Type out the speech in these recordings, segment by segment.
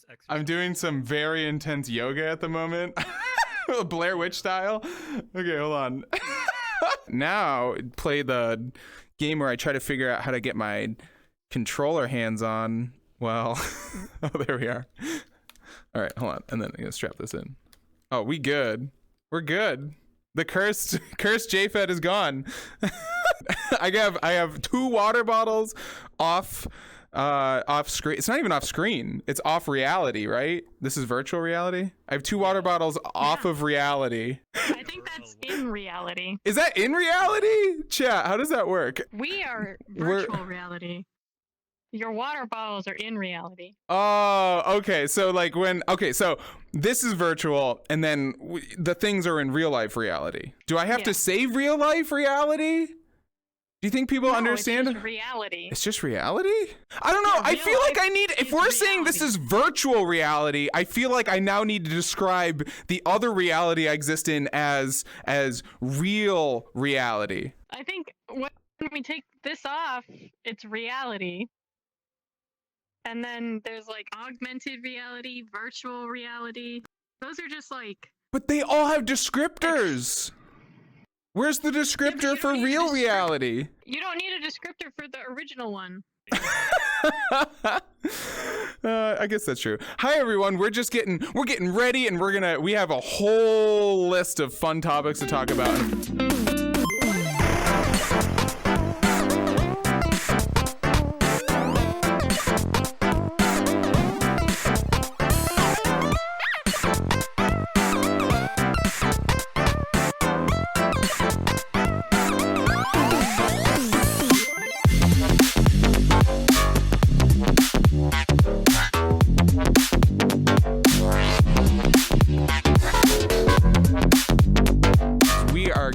exercise. I'm doing some very intense yoga at the moment. Blair Witch style. Okay, hold on. Now play the game where I try to figure out how to get my controller hands on. Well, oh, there we are. All right, hold on. And then I'm gonna strap this in. Oh, we good. We're good. The cursed JFED is gone. I have 2 water bottles off screen. It's not even off screen. It's off reality, right? This is virtual reality. I have 2 water bottles off of reality. I think that's in reality. Is that in reality? Chat, how does that work? We are virtual reality. Your water bottles are in reality. Oh, okay. So so this is virtual, and then the things are in real life reality. Do I have to save real life reality? Do you think people understand? It's just reality. It's just reality? I don't know. Yeah, I feel like I need, if we're reality. saying this is virtual reality, I feel like I now need to describe the other reality I exist in as real reality. I think when we take this off, it's reality. And then there's like augmented reality, virtual reality. Those are just like... But they all have descriptors. Where's the descriptor for real reality? You don't need a descriptor for the original one. I guess that's true. Hi everyone, we're getting ready, and we have a whole list of fun topics to talk about.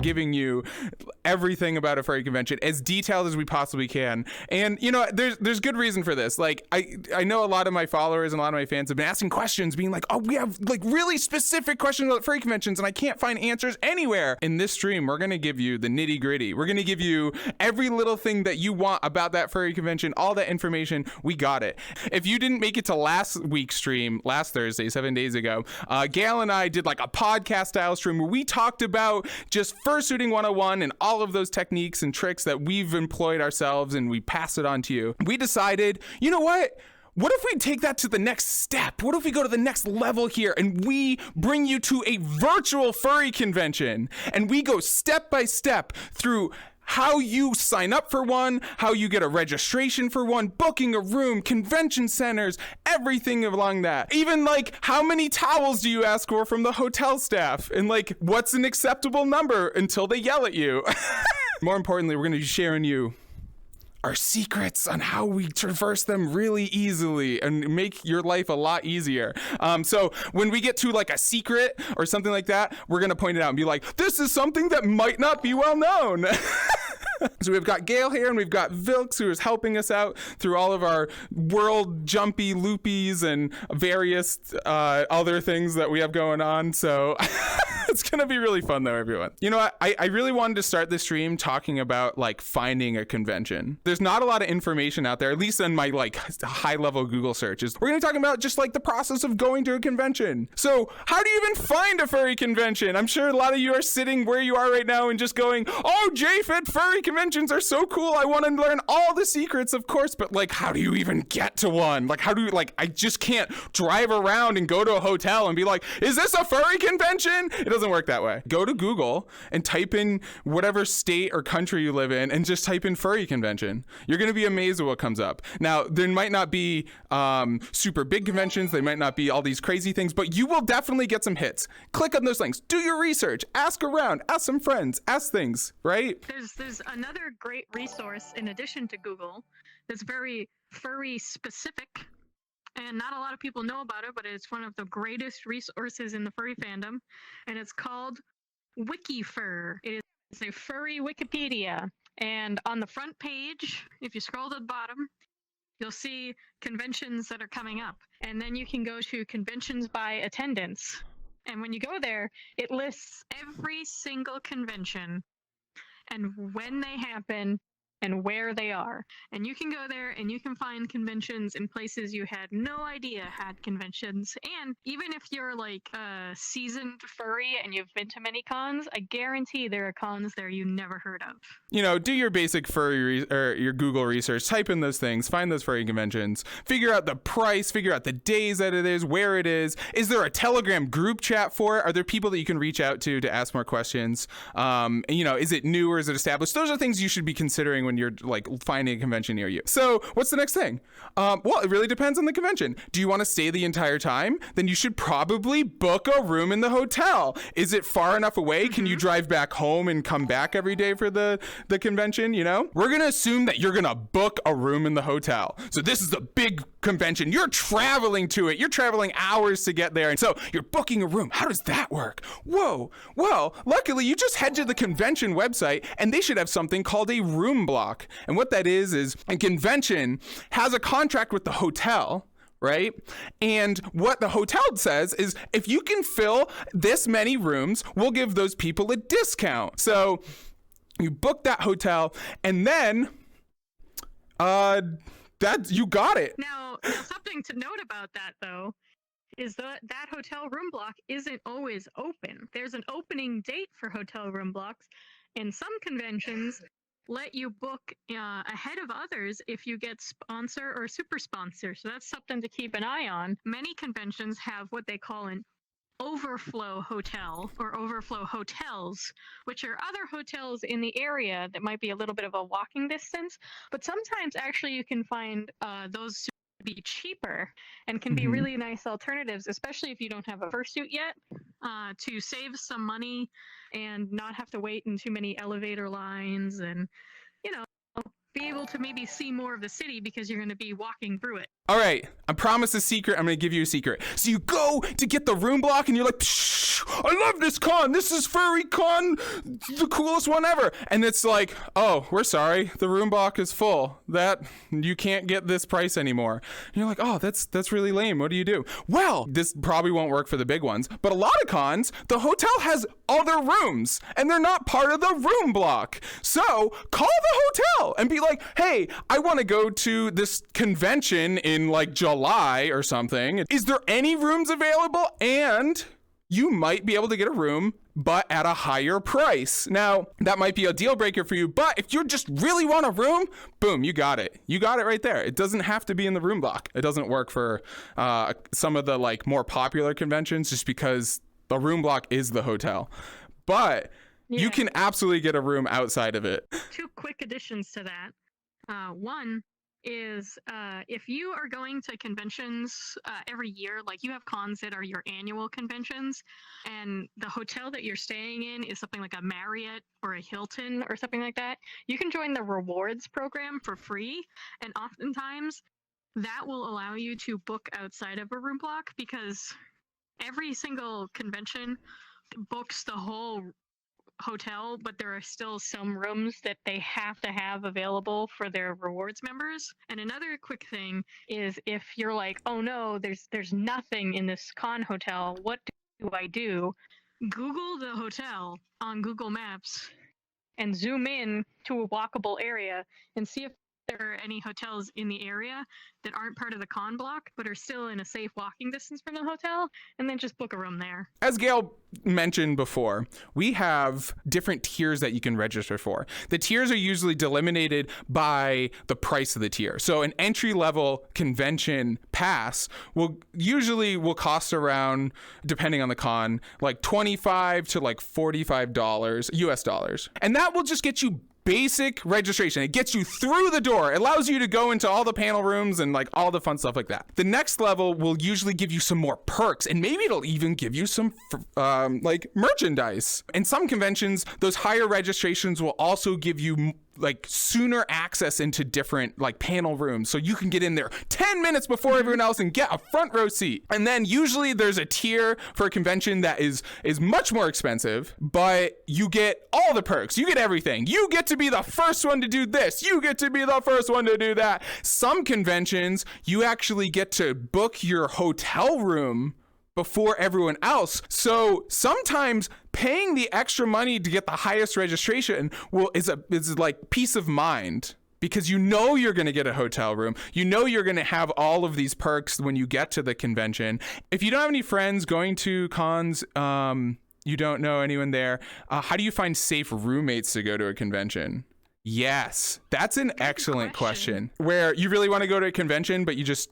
Giving you everything about a furry convention as detailed as we possibly can, and there's good reason for this. Like I know a lot of my followers and a lot of my fans have been asking questions, being like, oh, we have like really specific questions about furry conventions and I can't find answers anywhere. In this stream, we're gonna give you the nitty gritty. We're gonna give you every little thing that you want about that furry convention, all that information. We got it. If you didn't make it to last week's stream, last Thursday, 7 days ago, Gale and I did like a podcast style stream where we talked about just fursuiting 101 and all of those techniques and tricks that we've employed ourselves, and we pass it on to you. We decided, you know what? What if we take that to the next step? What if we go to the next level here and we bring you to a virtual furry convention, and we go step by step through how you sign up for one, how you get a registration for one, booking a room, convention centers, everything along that. Even like, how many towels do you ask for from the hotel staff? And like, what's an acceptable number until they yell at you? More importantly, we're going to be sharing you our secrets on how we traverse them really easily and make your life a lot easier. So when we get to like a secret or something like that, we're going to point it out and be like, this is something that might not be well known. So we've got Gale here, and we've got Vilks, who is helping us out through all of our world jumpy loopies and various other things that we have going on. So it's going to be really fun though, everyone. You know what? I really wanted to start this stream talking about like finding a convention. There's not a lot of information out there, at least in my like high level Google searches. We're going to talk about just like the process of going to a convention. So how do you even find a furry convention? I'm sure a lot of you are sitting where you are right now and just going, oh, JFIT furry conventions are so cool. I want to learn all the secrets, of course, but like, how do you even get to one? Like, how do you, like, I just can't drive around and go to a hotel and be like, is this a furry convention? It doesn't work that way. Go to Google and type in whatever state or country you live in and just type in furry convention. You're going to be amazed at what comes up. Now, there might not be super big conventions. They might not be all these crazy things, but you will definitely get some hits. Click on those links. Do your research. Ask around. Ask some friends. Ask things, right? There's another great resource in addition to Google that's very furry specific, and not a lot of people know about it, but it's one of the greatest resources in the furry fandom, and it's called WikiFur. It is a furry Wikipedia, and on the front page, if you scroll to the bottom, you'll see conventions that are coming up, and then you can go to conventions by attendance, and when you go there, it lists every single convention and when they happen and where they are. And you can go there and you can find conventions in places you had no idea had conventions. And even if you're like a seasoned furry and you've been to many cons, I guarantee there are cons there you never heard of. You know, do your basic furry or your Google research, type in those things, find those furry conventions, figure out the price, figure out the days that it is, where it is. Is there a Telegram group chat for it? Are there people that you can reach out to ask more questions? You know, is it new or is it established? Those are things you should be considering when you're like finding a convention near you. So what's the next thing? Well, it really depends on the convention. Do you want to stay the entire time? Then you should probably book a room in the hotel. Is it far enough away? Can you drive back home and come back every day for the convention? You know, we're going to assume that you're going to book a room in the hotel. So this is a big convention. You're traveling to it. You're traveling hours to get there. And so you're booking a room. How does that work? Whoa. Well, luckily you just head to the convention website and they should have something called a room block. And what that is a convention has a contract with the hotel, right? And what the hotel says is if you can fill this many rooms, we'll give those people a discount. So you book that hotel and then that you got it. Now something to note about that though is that hotel room block isn't always open. There's an opening date for hotel room blocks, and some conventions let you book ahead of others if you get sponsor or super sponsor. So that's something to keep an eye on. Many conventions have what they call an overflow hotel or overflow hotels, which are other hotels in the area that might be a little bit of a walking distance, but sometimes actually you can find those to be cheaper and can be really nice alternatives, especially if you don't have a fursuit yet, to save some money and not have to wait in too many elevator lines and, you know, be able to maybe see more of the city because you're going to be walking through it. All right, I promise a secret. I'm going to give you a secret. So you go to get the room block and you're like, Psh, I love this con. This is Furry Con, the coolest one ever. And it's like, oh, we're sorry. The room block is full. That you can't get this price anymore. And you're like, oh, that's really lame. What do you do? Well, this probably won't work for the big ones, but a lot of cons, the hotel has other rooms and they're not part of the room block. So call the hotel and be like, hey, I want to go to this convention in like July or something. Is there any rooms available? And you might be able to get a room, but at a higher price. Now, that might be a deal breaker for you, but if you just really want a room, boom, you got it. You got it right there. It doesn't have to be in the room block. It doesn't work for some of the like more popular conventions just because the room block is the hotel. But you can absolutely get a room outside of it. Two quick additions to that. One is if you are going to conventions every year, like you have cons that are your annual conventions, and the hotel that you're staying in is something like a Marriott or a Hilton or something like that, you can join the rewards program for free, and oftentimes that will allow you to book outside of a room block because every single convention books the whole hotel, but there are still some rooms that they have to have available for their rewards members. And another quick thing is if you're like, oh no, there's nothing in this con hotel, what do I do? Google the hotel on Google Maps and zoom in to a walkable area and see if there are any hotels in the area that aren't part of the con block but are still in a safe walking distance from the hotel, and then just book a room there. As Gale mentioned before, we have different tiers that you can register for. The tiers are usually delimited by the price of the tier. So an entry-level convention pass will cost around, depending on the con, like $25 to like $45 US dollars. And that will just get you basic registration. It gets you through the door. It allows you to go into all the panel rooms and like all the fun stuff like that. The next level will usually give you some more perks, and maybe it'll even give you some like merchandise. In some conventions, those higher registrations will also give you like sooner access into different like panel rooms, so you can get in there 10 minutes before everyone else and get a front row seat. And then usually there's a tier for a convention that is much more expensive, but you get all the perks. You get everything. You get to be the first one to do this. You get to be the first one to do that. Some conventions, you actually get to book your hotel room before everyone else. So sometimes paying the extra money to get the highest registration is like peace of mind. Because you know you're going to get a hotel room. You know you're going to have all of these perks when you get to the convention. If you don't have any friends going to cons, you don't know anyone there, how do you find safe roommates to go to a convention? Yes, that's an excellent question. Where you really want to go to a convention, but you just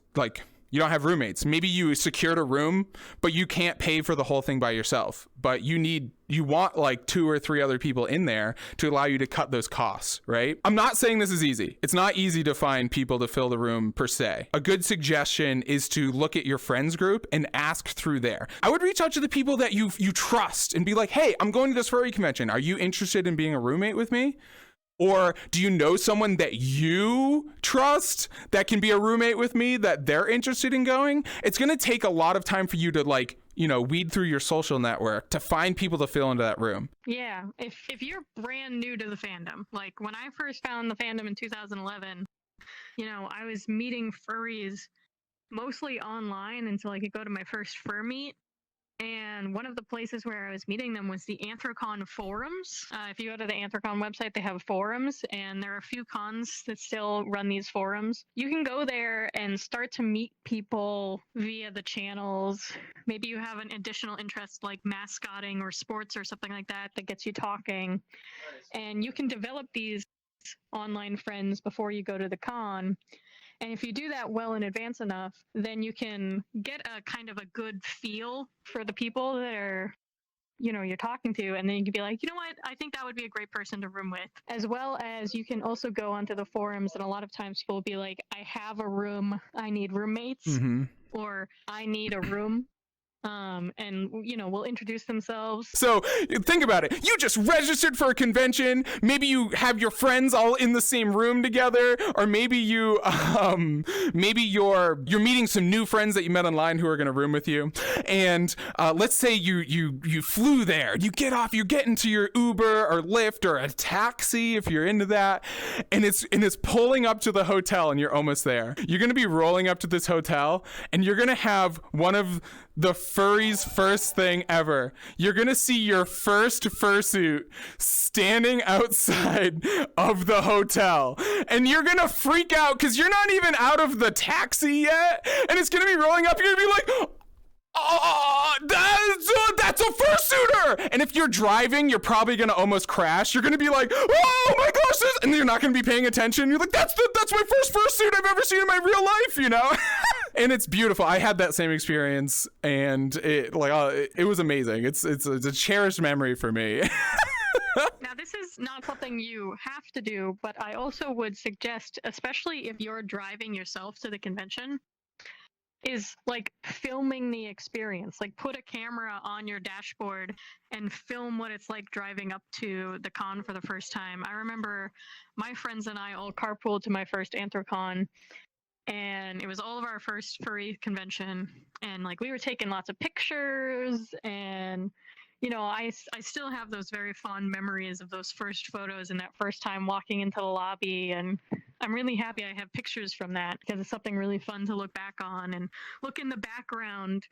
you don't have roommates. Maybe you secured a room, but you can't pay for the whole thing by yourself. But you want like 2 or 3 other people in there to allow you to cut those costs, right? I'm not saying this is easy. It's not easy to find people to fill the room per se. A good suggestion is to look at your friends group and ask through there. I would reach out to the people that you trust and be like, hey, I'm going to this furry convention. Are you interested in being a roommate with me? Or do you know someone that you trust that can be a roommate with me, that they're interested in going? It's going to take a lot of time for you to weed through your social network to find people to fill into that room. Yeah, if you're brand new to the fandom, like when I first found the fandom in 2011, I was meeting furries mostly online until I could go to my first fur meet. And one of the places where I was meeting them was the Anthrocon forums. If you go to the Anthrocon website, they have forums, and there are a few cons that still run these forums. You can go there and start to meet people via the channels. Maybe you have an additional interest like mascotting or sports or something like that gets you talking. And you can develop these online friends before you go to the con. And if you do that well in advance enough, then you can get a kind of a good feel for the people that are, you're talking to. And then you can be like, you know what? I think that would be a great person to room with. As well as you can also go onto the forums, and a lot of times people will be like, I have a room, I need roommates, or I need a room. And will introduce themselves. So think about it. You just registered for a convention. Maybe you have your friends all in the same room together, or maybe you're meeting some new friends that you met online who are going to room with you. And let's say you flew there. You get off. You get into your Uber or Lyft or a taxi if you're into that, and it's pulling up to the hotel, and you're almost there. You're going to be rolling up to this hotel, and you're going to have one of the furry's first thing ever. You're gonna see your first fursuit standing outside of the hotel, and you're gonna freak out because you're not even out of the taxi yet, and it's gonna be rolling up. You're gonna be like, oh, that's a fursuiter! And if you're driving, you're probably gonna almost crash. You're gonna be like, oh my gosh, and you're not gonna be paying attention. You're like, that's my first fursuit I've ever seen in my real life, And it's beautiful. I had that same experience, and it was amazing. It's a cherished memory for me. Now, this is not something you have to do, but I also would suggest, especially if you're driving yourself to the convention, is like filming the experience. Like put a camera on your dashboard and film what it's like driving up to the con for the first time. I remember my friends and I all carpooled to my first Anthrocon, and it was all of our first furry convention, and we were taking lots of pictures, and I still have those very fond memories of those first photos and that first time walking into the lobby, and I'm really happy I have pictures from that because it's something really fun to look back on and look in the background,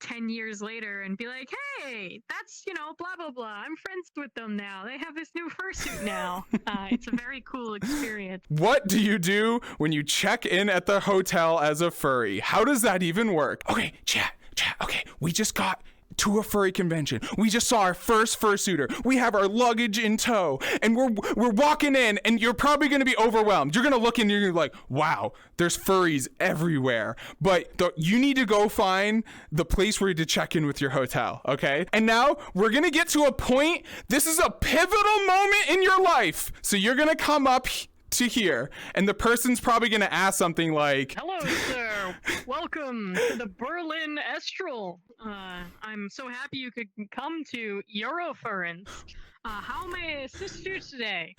10 years later and be like, hey, that's, blah, blah, blah. I'm friends with them now. They have this new fursuit now. It's a very cool experience. What do you do when you check in at the hotel as a furry? How does that even work? Okay, chat. Okay, we just got to a furry convention. We just saw our first fursuiter. We have our luggage in tow, and we're walking in, and you're probably going to be overwhelmed. You're going to look and you're like, wow, there's furries everywhere. But you need to go find the place where you to check in with your hotel, okay? And now we're going to get to a point. This is a pivotal moment in your life. So you're going to come up to here, and the person's probably going to ask something like, hello, sir. Welcome to the Berlin Estral. I'm so happy you could come to Eurofurence. How may I assist you today?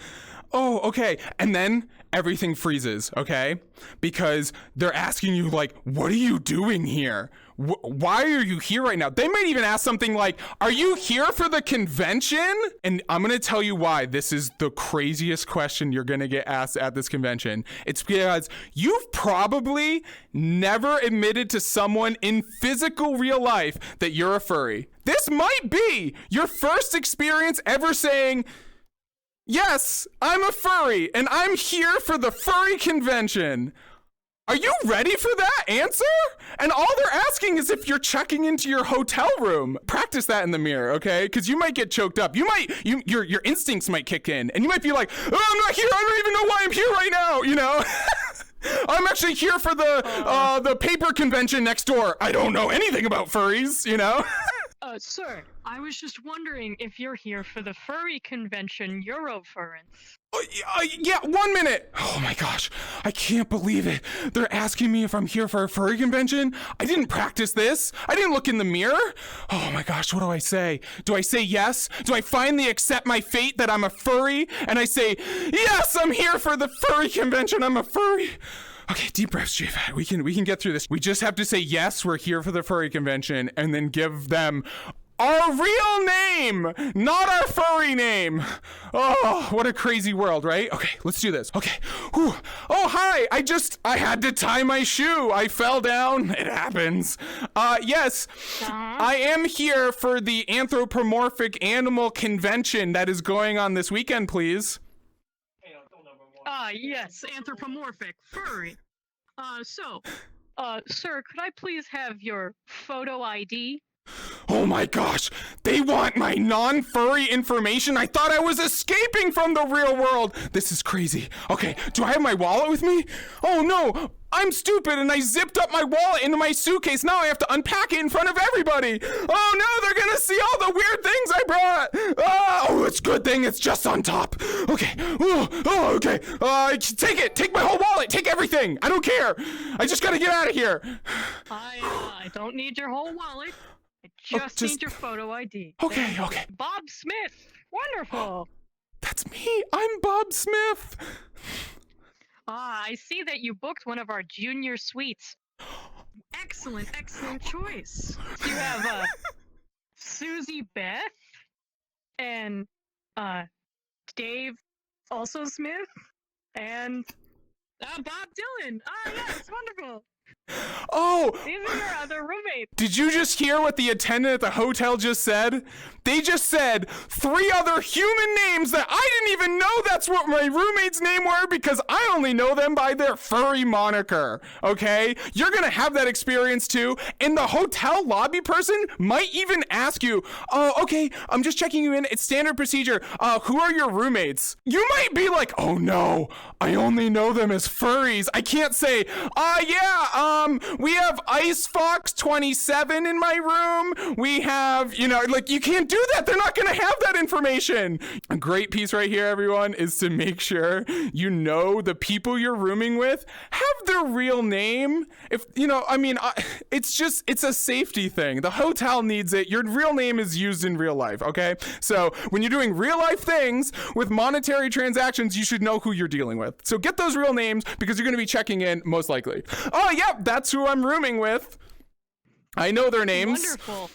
Oh, okay. And then everything freezes, okay? Because they're asking you, like, what are you doing here? Why are you here right now? They might even ask something like, are you here for the convention? And I'm going to tell you why this is the craziest question you're going to get asked at this convention. It's because you've probably never admitted to someone in physical real life that you're a furry. This might be your first experience ever saying, yes, I'm a furry, and I'm here for the furry convention. Are you ready for that answer? And all they're asking is if you're checking into your hotel room. Practice that in the mirror, okay? Because you might get choked up. Your instincts might kick in, and you might be like, oh, I'm not here. I don't even know why I'm here right now, you know? I'm actually here for the paper convention next door. I don't know anything about furries, you know? Sir, I was just wondering if you're here for the furry convention Eurofurence. Yeah, 1 minute. Oh my gosh, I can't believe it. They're asking me if I'm here for a furry convention. I didn't practice this. I didn't look in the mirror. Oh my gosh, what do I say? Do I say yes? Do I finally accept my fate that I'm a furry? And I say, yes, I'm here for the furry convention. I'm a furry. Okay, deep breaths, Chief. We can get through this. We just have to say, yes, we're here for the furry convention, and then give them our real name, not our furry name. Oh, what a crazy world, right? Okay, let's do this. Okay. Whew. Oh, hi. I had to tie my shoe. I fell down. It happens. Yes, I am here for the anthropomorphic animal convention that is going on this weekend, please. Yes, anthropomorphic, furry. Sir, could I please have your photo ID? Oh my gosh, they want my non-furry information? I thought I was escaping from the real world. This is crazy. Okay, do I have my wallet with me? Oh no, I'm stupid and I zipped up my wallet into my suitcase. Now I have to unpack it in front of everybody. Oh no, they're gonna see all the weird things I brought. Oh, it's a good thing it's just on top. Okay, okay. Take it, take my whole wallet, take everything. I don't care. I just gotta get out of here. I don't need your whole wallet. I just need your photo ID. Okay, okay. Bob Smith. Wonderful. That's me. I'm Bob Smith. I see that you booked one of our junior suites. Excellent choice. You have Susie Beth and Dave also Smith and Bob Dylan. Yes, wonderful. Oh! These are your other roommates. Did you just hear what the attendant at the hotel just said? They just said 3 other human names that I didn't even know that's what my roommates' name were because I only know them by their furry moniker, okay? You're gonna have that experience too, and the hotel lobby person might even ask you, oh, okay, I'm just checking you in, it's standard procedure, who are your roommates? You might be like, oh no, I only know them as furries. I can't say, we have Ice Fox 27 in my room. We have, like, you can't do that. They're not going to have that information. A great piece right here, everyone, is to make sure you know the people you're rooming with have their real name. If, it's a safety thing. The hotel needs it. Your real name is used in real life, okay? So when you're doing real life things with monetary transactions, you should know who you're dealing with. So get those real names because you're going to be checking in most likely. Oh, yep, that's who I'm rooming with. I know their names. Wonderful.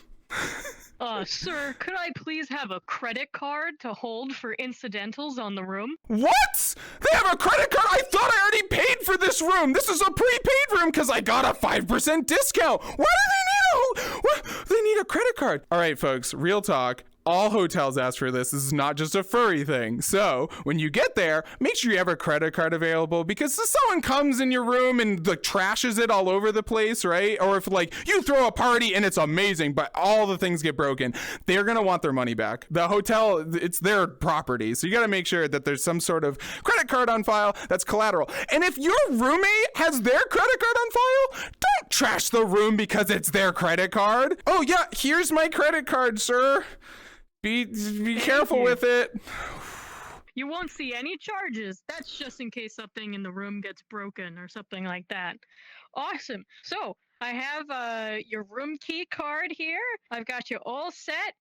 Sir, could I please have a credit card to hold for incidentals on the room? What? They have a credit card? I thought I already paid for this room. This is a prepaid room because I got a 5% discount. Why do they need they need a credit card? All right, folks, real talk. All hotels ask for this. This is not just a furry thing. So when you get there, make sure you have a credit card available because if someone comes in your room and trashes it all over the place, right? Or if you throw a party and it's amazing, but all the things get broken, they're going to want their money back. The hotel, it's their property. So you got to make sure that there's some sort of credit card on file that's collateral. And if your roommate has their credit card on file, don't trash the room because it's their credit card. Oh yeah, here's my credit card, sir. Be careful with it. You won't see any charges. That's just in case something in the room gets broken or something like that. Awesome. So I have your room key card here. I've got you all set.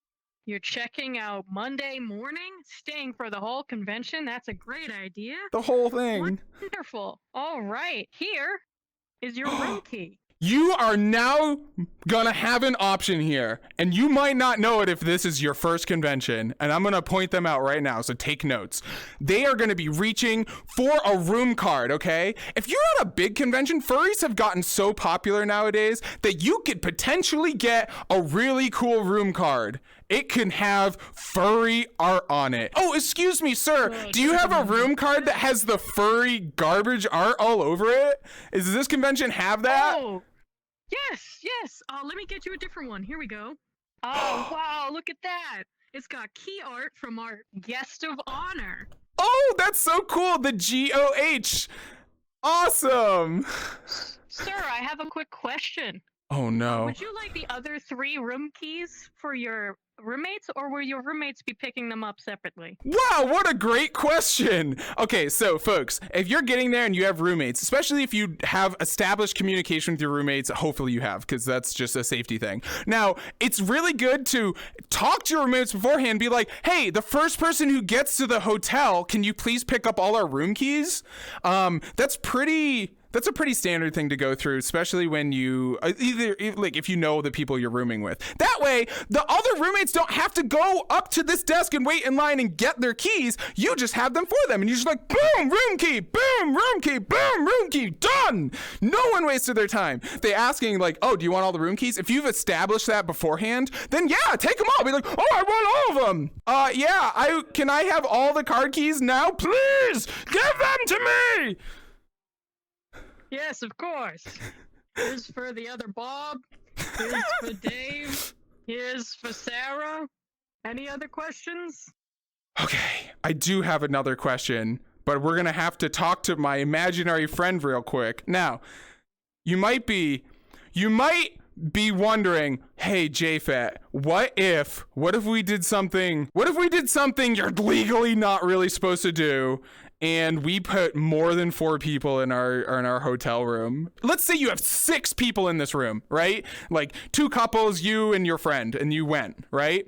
You're checking out Monday morning, staying for the whole convention. That's a great idea. The whole thing. Wonderful. All right, here is your room key. You are now gonna have an option here, and you might not know it if this is your first convention, and I'm gonna point them out right now, so take notes. They are gonna be reaching for a room card, okay? If you're at a big convention, furries have gotten so popular nowadays that you could potentially get a really cool room card. It can have furry art on it. Oh, excuse me, sir. Do you have a room card that has the furry garbage art all over it? Does this convention have that? Oh, yes. Let me get you a different one. Here we go. Oh, wow, look at that. It's got key art from our guest of honor. Oh, that's so cool. The GOH. Awesome. Sir, I have a quick question. Oh, no. Would you like the other 3 room keys for your roommates, or will your roommates be picking them up separately? Wow, what a great question. Okay, so folks, if you're getting there and you have roommates, especially if you have established communication with your roommates, hopefully you have, because that's just a safety thing. Now, it's really good to talk to your roommates beforehand, be like, hey, the first person who gets to the hotel, can you please pick up all our room keys? That's a pretty standard thing to go through, especially when you if you know the people you're rooming with. That way, the other roommates don't have to go up to this desk and wait in line and get their keys. You just have them for them, and you're just like, boom, room key, boom, room key, boom, room key, done. No one wasted their time. They asking like, oh, do you want all the room keys? If you've established that beforehand, then yeah, take them all. Be like, oh, I want all of them. Can I have all the card keys now, please? Give them to me. Yes, of course. Here's for the other Bob. Here's for Dave. Here's for Sarah. Any other questions? Okay, I do have another question, but we're gonna have to talk to my imaginary friend real quick. Now, you might be wondering, hey, JFET, what if we did something you're legally not really supposed to do, and we put more than 4 people in our hotel room? Let's say you have 6 people in this room, right? Like 2 couples, you and your friend, and you went, right?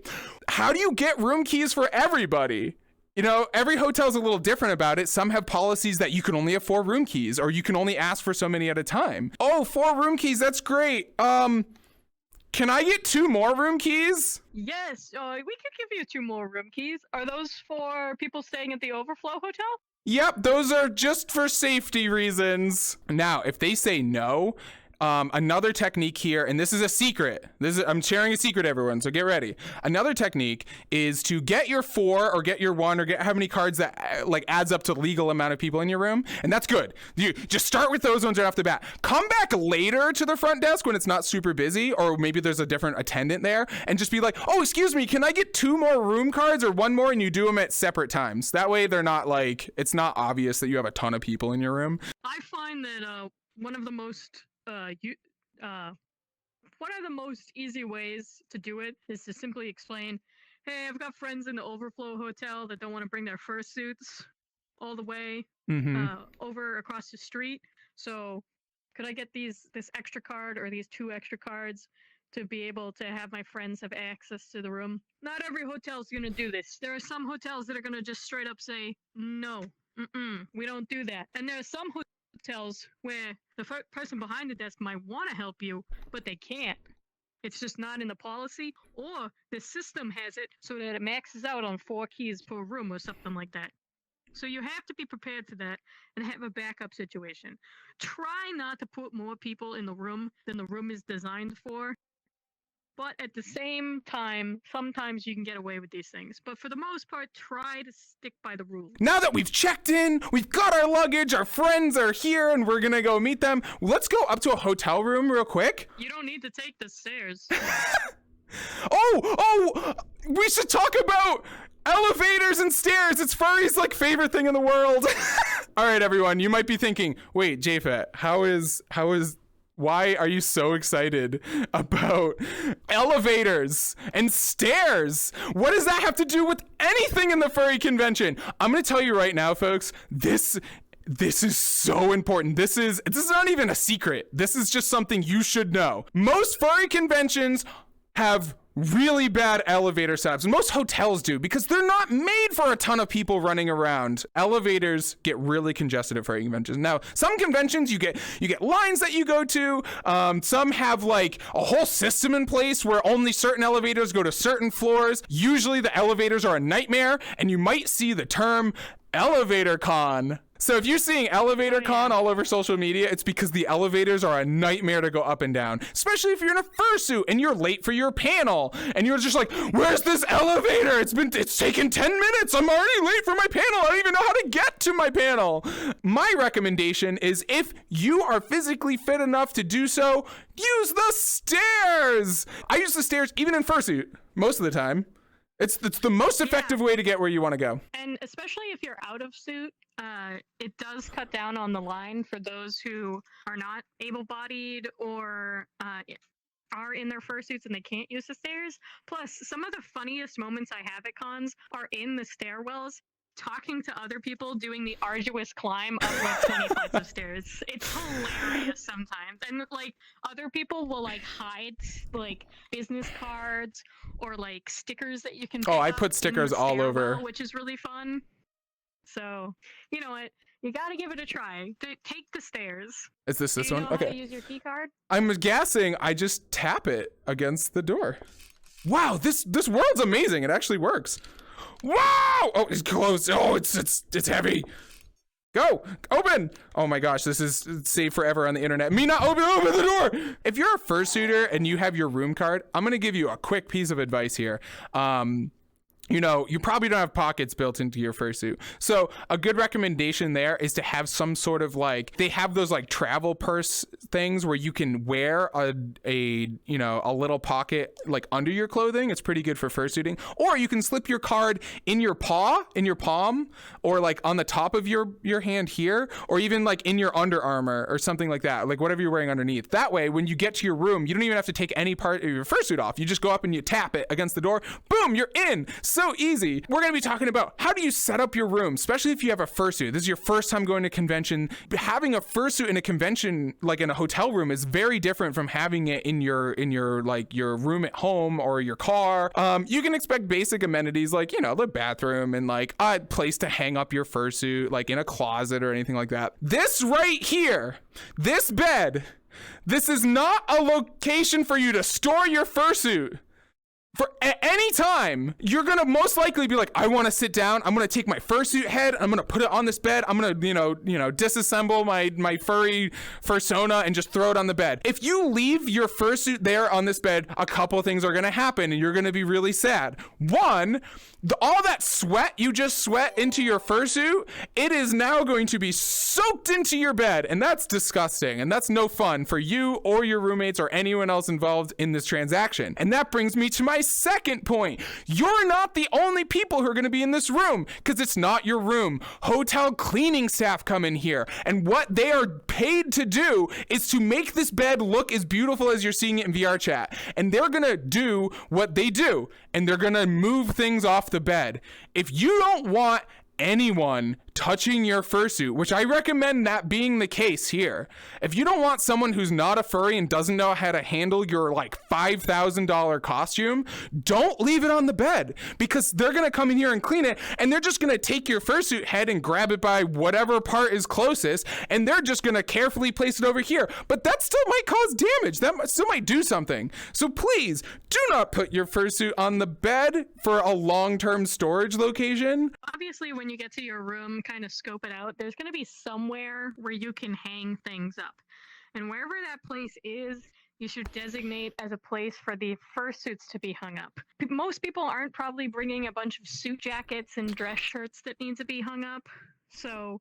How do you get room keys for everybody? You know, every hotel's a little different about it. Some have policies that you can only have 4 room keys, or you can only ask for so many at a time. Oh, 4 room keys, that's great. Can I get 2 more room keys? Yes, we could give you 2 more room keys. Are those for people staying at the Overflow Hotel? Yep, those are just for safety reasons. Now, if they say no, another technique here, and this is a secret. I'm sharing a secret, everyone, so get ready. Another technique is to get your 4 or get your 1 or get how many cards that like adds up to legal amount of people in your room, and that's good. You just start with those ones right off the bat. Come back later to the front desk when it's not super busy, or maybe there's a different attendant there, and just be like, oh, excuse me, can I get 2 more room cards or 1 more, and you do them at separate times. That way they're not like, it's not obvious that you have a ton of people in your room. I find that one of the most easy ways to do it is to simply explain, hey, I've got friends in the Overflow Hotel that don't want to bring their fursuits all the way over across the street. So could I get this extra card or these 2 extra cards to be able to have my friends have access to the room? Not every hotel is going to do this. There are some hotels that are going to just straight up say, no, we don't do that. And there are some hotels where the person behind the desk might want to help you, but they can't. It's just not in the policy, or the system has it so that it maxes out on 4 keys per room or something like that. So you have to be prepared for that and have a backup situation. Try not to put more people in the room than the room is designed for. But at the same time, sometimes you can get away with these things. But for the most part, try to stick by the rules. Now that we've checked in, we've got our luggage, our friends are here, and we're gonna go meet them. Let's go up to a hotel room real quick. You don't need to take the stairs. Oh, we should talk about elevators and stairs. It's Furry's favorite thing in the world. All right, everyone, you might be thinking, wait, JFET, why are you so excited about elevators and stairs? What does that have to do with anything in the furry convention? I'm going to tell you right now, folks, this is so important. This is not even a secret. This is just something you should know. Most furry conventions have really bad elevator setups. Most hotels do because they're not made for a ton of people running around. Elevators get really congested at furry conventions. Now, some conventions you get lines that you go to. Some have like a whole system in place where only certain elevators go to certain floors. Usually the elevators are a nightmare, and you might see the term elevator con. So if you're seeing elevator con all over social media, it's because the elevators are a nightmare to go up and down, especially if you're in a fursuit and you're late for your panel and you're just like, where's this elevator? It's taken 10 minutes. I'm already late for my panel. I don't even know how to get to my panel. My recommendation is if you are physically fit enough to do so, use the stairs. I use the stairs even in fursuit most of the time. It's the most effective way to get where you want to go. And especially if you're out of suit, it does cut down on the line for those who are not able-bodied or are in their fursuits and they can't use the stairs. Plus, some of the funniest moments I have at cons are in the stairwells, talking to other people doing the arduous climb up like 20 flights of stairs. It's hilarious sometimes. And like other people will like hide like business cards or like stickers that you can pick I up put stickers in the all over, stairwell, which is really fun. So, you know what? You gotta give it a try. Take the stairs. Is this Do you one? know Okay. how to use your key card? I'm guessing I just tap it against the door. Wow, this world's amazing. It actually works. Wow! Oh, it's closed. Oh, it's heavy. Go! Open! Oh my gosh, this is saved forever on the internet. Me not open the door! If you're a fursuiter and you have your room card, I'm gonna give you a quick piece of advice here. You know, you probably don't have pockets built into your fursuit. So a good recommendation there is to have some sort of like, they have those like travel purse things where you can wear a little pocket like under your clothing. It's pretty good for fursuiting. Or you can slip your card in your palm, or like on the top of your hand here, or even like in your Under Armour or something like that, like whatever you're wearing underneath. That way, when you get to your room, you don't even have to take any part of your fursuit off. You just go up and you tap it against the door. Boom, you're in. So easy. We're going to be talking about how do you set up your room, especially if you have a fursuit. This is your first time going to a convention. Having a fursuit in a convention, like in a hotel room, is very different from having it in your like your room at home or your car. You can expect basic amenities like, you know, the bathroom and like a place to hang up your fursuit, like in a closet or anything like that. This right here, this bed, this is not a location for you to store your fursuit. For any time, you're gonna most likely be like, I want to sit down. I'm gonna take my fursuit head. I'm gonna put it on this bed. I'm gonna, disassemble my furry fursona and just throw it on the bed. If you leave your fursuit there on this bed, a couple things are gonna happen, and you're gonna be really sad. One, all that sweat you just sweat into your fursuit, it is now going to be soaked into your bed, and that's disgusting, and that's no fun for you or your roommates or anyone else involved in this transaction. And that brings me to my second point. You're not the only people who are going to be in this room, because it's not your room. Hotel cleaning staff come in here, and what they are paid to do is to make this bed look as beautiful as you're seeing it in VR chat. And they're going to do what they do, and they're going to move things off the bed. If you don't want anyone touching your fursuit, which I recommend that being the case here. If you don't want someone who's not a furry and doesn't know how to handle your like $5,000 costume, don't leave it on the bed, because they're going to come in here and clean it, and they're just going to take your fursuit head and grab it by whatever part is closest, and they're just going to carefully place it over here. But that still might cause damage. That still might do something. So please do not put your fursuit on the bed for a long-term storage location. Obviously, when you get to your room, kind of scope it out. There's going to be somewhere where you can hang things up. And wherever that place is, you should designate as a place for the fursuits to be hung up. Most people aren't probably bringing a bunch of suit jackets and dress shirts that need to be hung up. So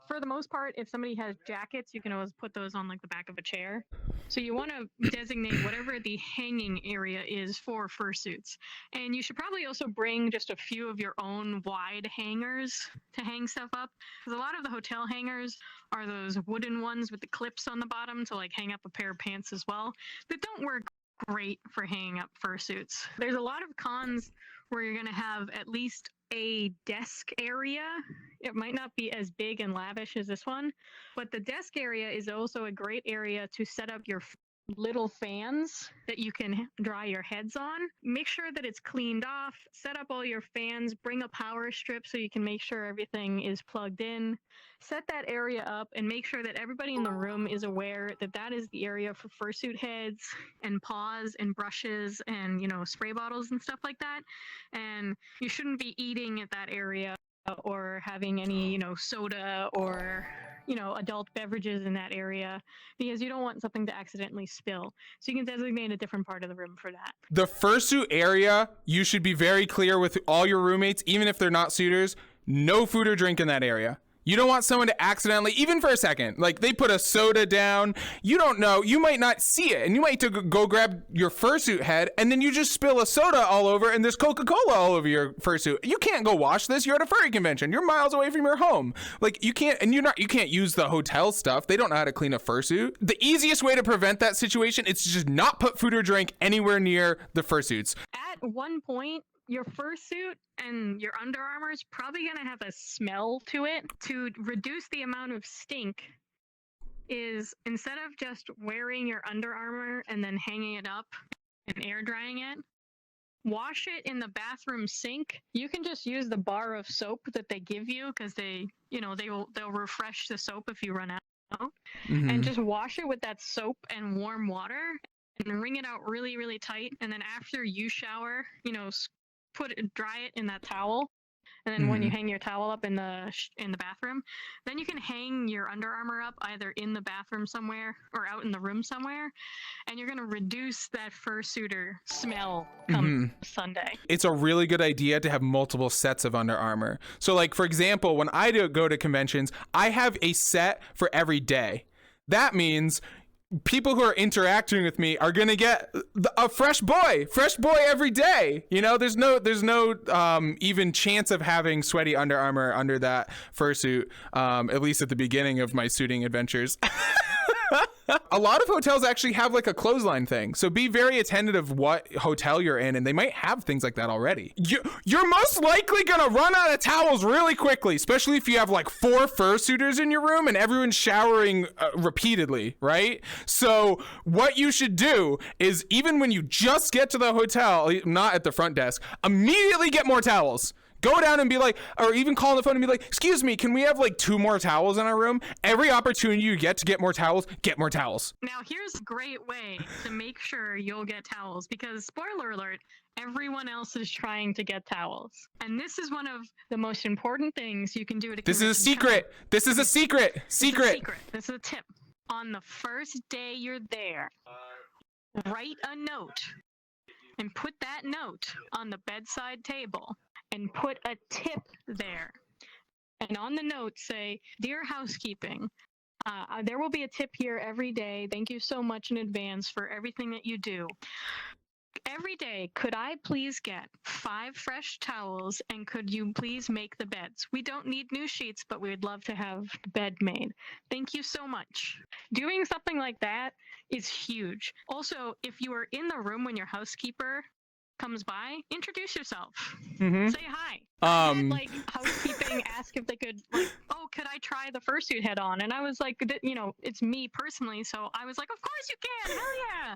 for the most part, if somebody has jackets, you can always put those on like the back of a chair. So you want to designate whatever the hanging area is for fursuits. And you should probably also bring just a few of your own wide hangers to hang stuff up. Because a lot of the hotel hangers are those wooden ones with the clips on the bottom to like hang up a pair of pants as well, that don't work great for hanging up fursuits. There's a lot of cons where you're going to have at least a desk area. It might not be as big and lavish as this one, but the desk area is also a great area to set up your little fans that you can dry your heads on. Make sure that it's cleaned off. Set up all your fans. Bring a power strip so you can make sure everything is plugged in. Set that area up and make sure that everybody in the room is aware that that is the area for fursuit heads and paws and brushes and, you know, spray bottles and stuff like that. And you shouldn't be eating at that area or having any, you know, soda or, you know, adult beverages in that area, because you don't want something to accidentally spill. So you can designate a different part of the room for that. The fursuit area, you should be very clear with all your roommates, even if they're not suitors, no food or drink in that area. You don't want someone to accidentally, even for a second, like they put a soda down, you don't know, you might not see it, and you might go grab your fursuit head, and then you just spill a soda all over, and there's Coca-Cola all over your fursuit. You can't go wash this. You're at a furry convention. You're miles away from your home. Like you can't, and you can't use the hotel stuff. They don't know how to clean a fursuit. The easiest way to prevent that situation is to just not put food or drink anywhere near the fursuits. At one point, your fursuit and your Under Armour is probably going to have a smell to it. To reduce the amount of stink is, instead of just wearing your Under Armour and then hanging it up and air drying it, wash it in the bathroom sink. You can just use the bar of soap that they give you, because they'll refresh the soap if you run out. Mm-hmm. And just wash it with that soap and warm water and wring it out really, really tight. And then after you shower, you know, dry it in that towel, and then when you hang your towel up in the bathroom, then you can hang your Under Armour up either in the bathroom somewhere or out in the room somewhere, and you're going to reduce that fursuiter smell come Sunday. It's a really good idea to have multiple sets of Under Armour. So like, for example, when I go to conventions, I have a set for every day. That means people who are interacting with me are going to get a fresh boy every day. You know, there's no even chance of having sweaty Under Armour under that fursuit, at least at the beginning of my suiting adventures. A lot of hotels actually have like a clothesline thing, so be very attentive of what hotel you're in, and they might have things like that already. You're most likely gonna run out of towels really quickly, especially if you have like 4 fursuiters in your room and everyone's showering repeatedly, right? So what you should do is, even when you just get to the hotel, not at the front desk, immediately get more towels. Go down and be like, or even call on the phone and be like, excuse me, can we have like 2 more towels in our room? Every opportunity you get to get more towels, get more towels. Now, here's a great way to make sure you'll get towels, because spoiler alert, everyone else is trying to get towels. And this is one of the most important things you can do to This is a secret. This is a secret. Secret. This is a tip. On the first day you're there, write a note and put that note on the bedside table. And put a tip there. And on the note say, "Dear housekeeping, there will be a tip here every day. Thank you so much in advance for everything that you do. Every day, could I please get 5 fresh towels, and could you please make the beds? We don't need new sheets, but we would love to have the bed made. Thank you so much." Doing something like that is huge. Also, if you are in the room when your housekeeper comes by, introduce yourself. Say hi. I had, like, housekeeping ask if they could, like, oh, could I try the fursuit head on? And I was like, you know, it's me personally, so I was like, of course you can, hell yeah.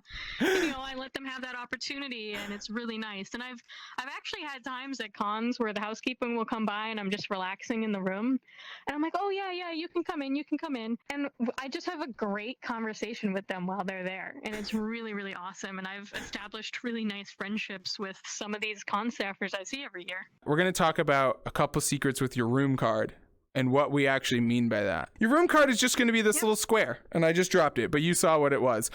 And, you know, I let them have that opportunity, and it's really nice. And I've actually had times at cons where the housekeeping will come by and I'm just relaxing in the room, and I'm like, oh yeah, you can come in, and I just have a great conversation with them while they're there, and it's really, really awesome. And I've established really nice friendships with some of these con staffers I see every year. We're going to talk about a couple secrets with your room card and what we actually mean by that. Your room card is just going to be this little square, and I just dropped it, but you saw what it was.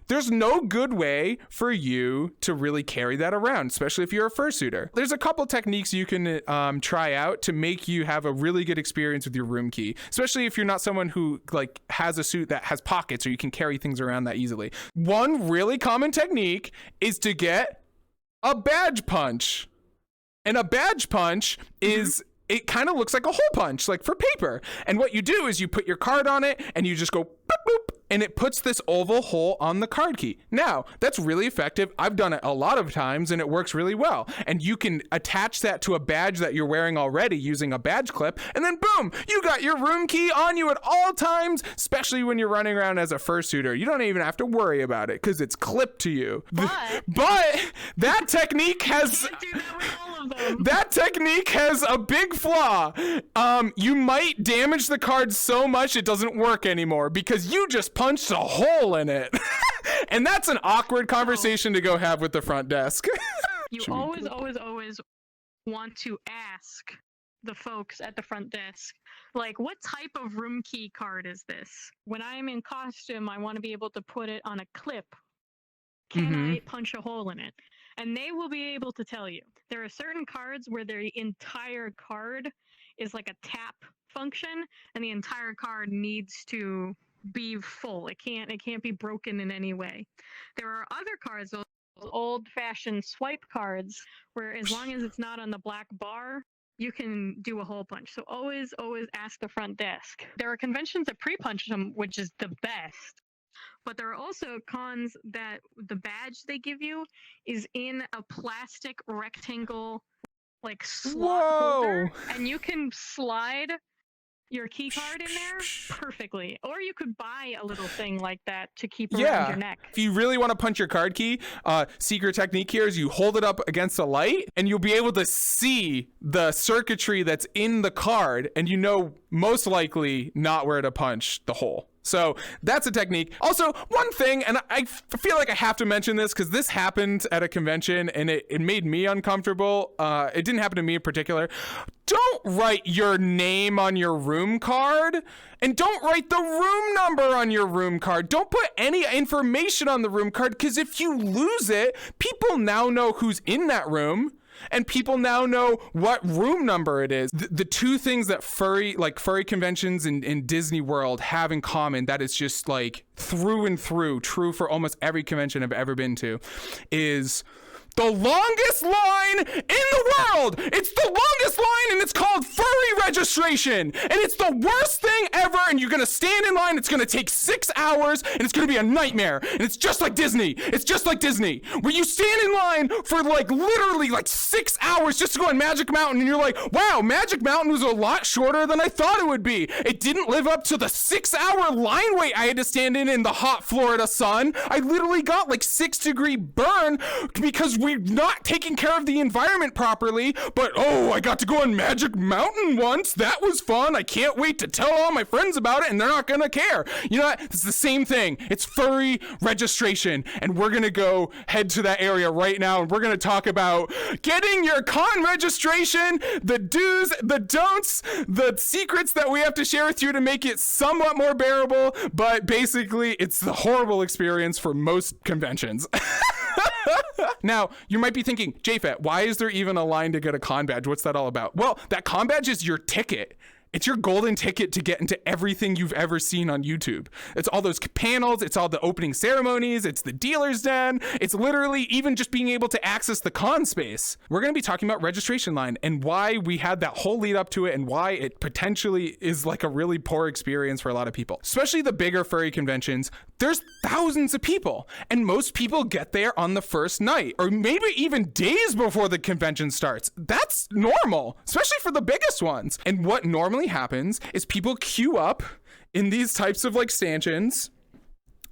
There's no good way for you to really carry that around, especially if you're a fursuiter. There's a couple techniques you can try out to make you have a really good experience with your room key, especially if you're not someone who like has a suit that has pockets or you can carry things around that easily. One really common technique is to get a badge punch. And a badge punch is, it kind of looks like a hole punch, like for paper. And what you do is you put your card on it and you just go and it puts this oval hole on the card key. Now, that's really effective. I've done it a lot of times and it works really well. And you can attach that to a badge that you're wearing already using a badge clip, and then boom, you got your room key on you at all times, especially when you're running around as a fursuiter. You don't even have to worry about it because it's clipped to you. But that technique has... Can't do that with all of them. That technique has a big flaw. You might damage the card so much it doesn't work anymore because you just punched a hole in it. And that's an awkward conversation to go have with the front desk. You always want to ask the folks at the front desk, like, what type of room key card is this? When I'm in costume, I want to be able to put it on a clip. Can I punch a hole in it? And they will be able to tell you. There are certain cards where the entire card is like a tap function, and the entire card needs to be full. It can't be broken in any way. There are other cards, those old-fashioned swipe cards, where as long as it's not on the black bar, you can do a hole punch. So always ask the front desk. There are conventions that pre-punch them, which is the best. But there are also cons that the badge they give you is in a plastic rectangle, like, slot holder, and you can slide your key card in there perfectly. Or you could buy a little thing like that to keep around your neck. If you really want to punch your card key, secret technique here is you hold it up against a light and you'll be able to see the circuitry that's in the card, and you know most likely not where to punch the hole. So that's a technique. Also, one thing, and I feel like I have to mention this because this happened at a convention and it made me uncomfortable. It didn't happen to me in particular. Don't write your name on your room card, and don't write the room number on your room card. Don't put any information on the room card, because if you lose it, people now know who's in that room. And people now know what room number it is. The two things that furry conventions in Disney World have in common, that is just like through and through true for almost every convention I've ever been to, is the longest line in the world. It's the longest line, and it's called Furry registration. And it's the worst thing ever, and you're gonna stand in line. It's gonna take 6 hours, and it's gonna be a nightmare. And it's just like Disney. It's just like Disney, where you stand in line for literally 6 hours just to go on Magic Mountain, and you're like, wow, Magic Mountain was a lot shorter than I thought it would be. It didn't live up to the 6-hour line wait I had to stand in the hot Florida sun. I literally got 6-degree burn because we're not taking care of the environment properly. But I got to go on Magic Mountain once. That was fun. I can't wait to tell all my friends about it, and they're not gonna care. You know what? It's the same thing. It's furry registration, and we're gonna go head to that area right now, and we're gonna talk about getting your con registration, the do's, the don'ts, the secrets that we have to share with you to make it somewhat more bearable. But basically, it's the horrible experience for most conventions. Now, you might be thinking, JFET, why is there even a line to get a con badge? What's that all about? Well, that con badge is your ticket. It's your golden ticket to get into everything you've ever seen on YouTube. It's all those panels, it's all the opening ceremonies, it's the dealer's den, it's literally even just being able to access the con space. We're gonna be talking about registration line and why we had that whole lead up to it and why it potentially is a really poor experience for a lot of people. Especially the bigger furry conventions, there's thousands of people, and most people get there on the first night, or maybe even days before the convention starts. That's normal, especially for the biggest ones. And what normally happens is people queue up in these types of stanchions,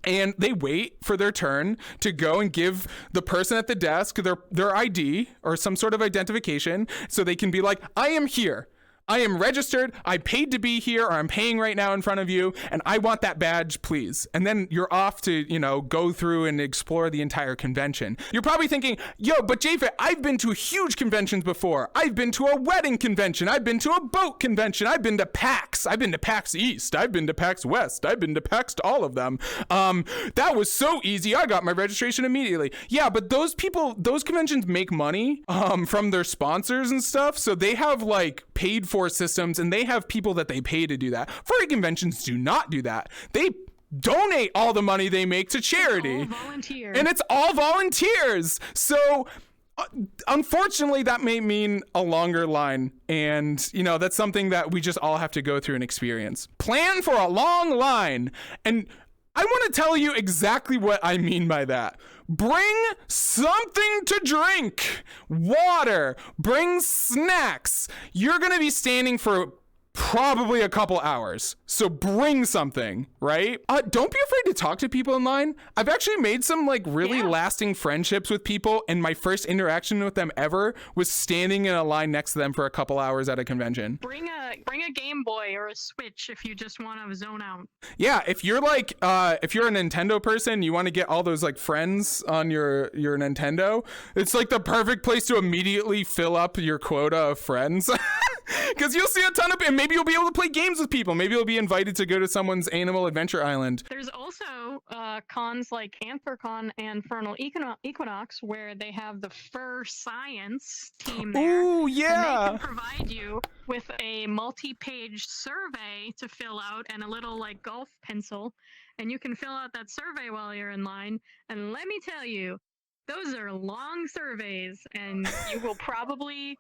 and they wait for their turn to go and give the person at the desk their ID or some sort of identification, so they can be like, I am here. I am registered, I paid to be here, or I'm paying right now in front of you, and I want that badge, please. And then you're off to, go through and explore the entire convention. You're probably thinking, yo, but JFET, I've been to huge conventions before. I've been to a wedding convention. I've been to a boat convention. I've been to PAX. I've been to PAX East. I've been to PAX West. I've been to PAX to all of them. That was so easy. I got my registration immediately. Yeah, but those conventions make money from their sponsors and stuff, so they have paid for systems, and they have people that they pay to do that. Furry conventions do not do that. They donate all the money they make to charity. It's all volunteer. And it's all volunteers. So Unfortunately, that may mean a longer line, and that's something that we just all have to go through and experience. Plan for a long line, and I want to tell you exactly what I mean by that. Bring something to drink, water, bring snacks. You're going to be standing for probably a couple hours, so bring something, right? Don't be afraid to talk to people in line. I've actually made some really lasting friendships with people, and my first interaction with them ever was standing in a line next to them for a couple hours at a convention. Bring a Game Boy or a Switch if you just want to zone out. Yeah, if you're if you're a Nintendo person, you want to get all those friends on your Nintendo, it's the perfect place to immediately fill up your quota of friends. Because you'll see a ton of, and maybe you'll be able to play games with people. Maybe you'll be invited to go to someone's Animal Adventure Island. There's also cons like AntherCon and Infernal Equinox where they have the Fur Science team there. Ooh, yeah. And they can provide you with a multi-page survey to fill out and a little golf pencil, and you can fill out that survey while you're in line. And let me tell you, those are long surveys, and you will probably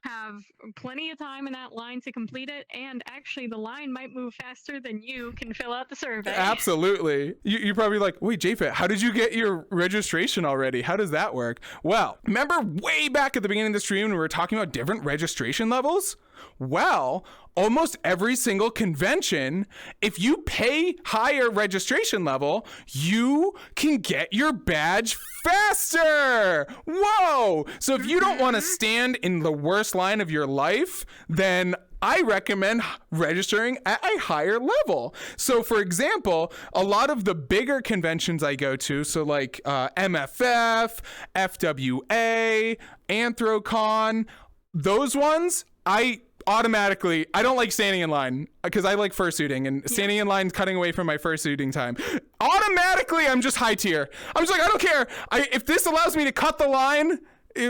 have plenty of time in that line to complete it, and actually the line might move faster than you can fill out the survey. Absolutely. You're probably like, wait, JFit, how did you get your registration already? How does that work? Well, remember way back at the beginning of the stream when we were talking about different registration levels? Well, almost every single convention, if you pay higher registration level, you can get your badge faster. Whoa! So if you don't want to stand in the worst line of your life, then I recommend registering at a higher level. So for example, a lot of the bigger conventions I go to, so MFF, FWA, Anthrocon, those ones, I don't like standing in line because I like fursuiting, and standing in line cutting away from my fursuiting time. Automatically, I'm just high tier. I'm just I don't care. If this allows me to cut the line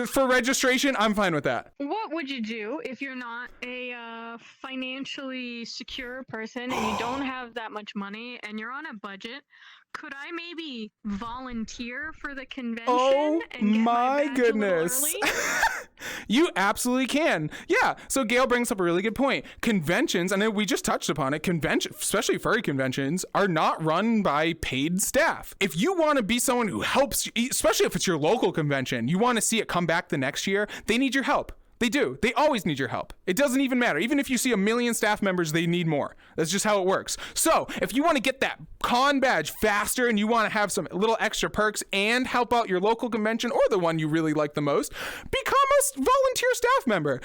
for registration, I'm fine with that. What would you do if you're not a financially secure person and you don't have that much money and you're on a budget? Could I maybe volunteer for the convention? Oh and get my badge goodness. a little early? You absolutely can. Yeah. So Gale brings up a really good point. Conventions, and we just touched upon it, especially furry conventions, are not run by paid staff. If you want to be someone who helps, especially if it's your local convention, you want to see it come back the next year, they need your help. They do. They always need your help. It doesn't even matter. Even if you see 1 million staff members, they need more. That's just how it works. So if you want to get that con badge faster and you want to have some little extra perks and help out your local convention or the one you really like the most, become a volunteer staff member.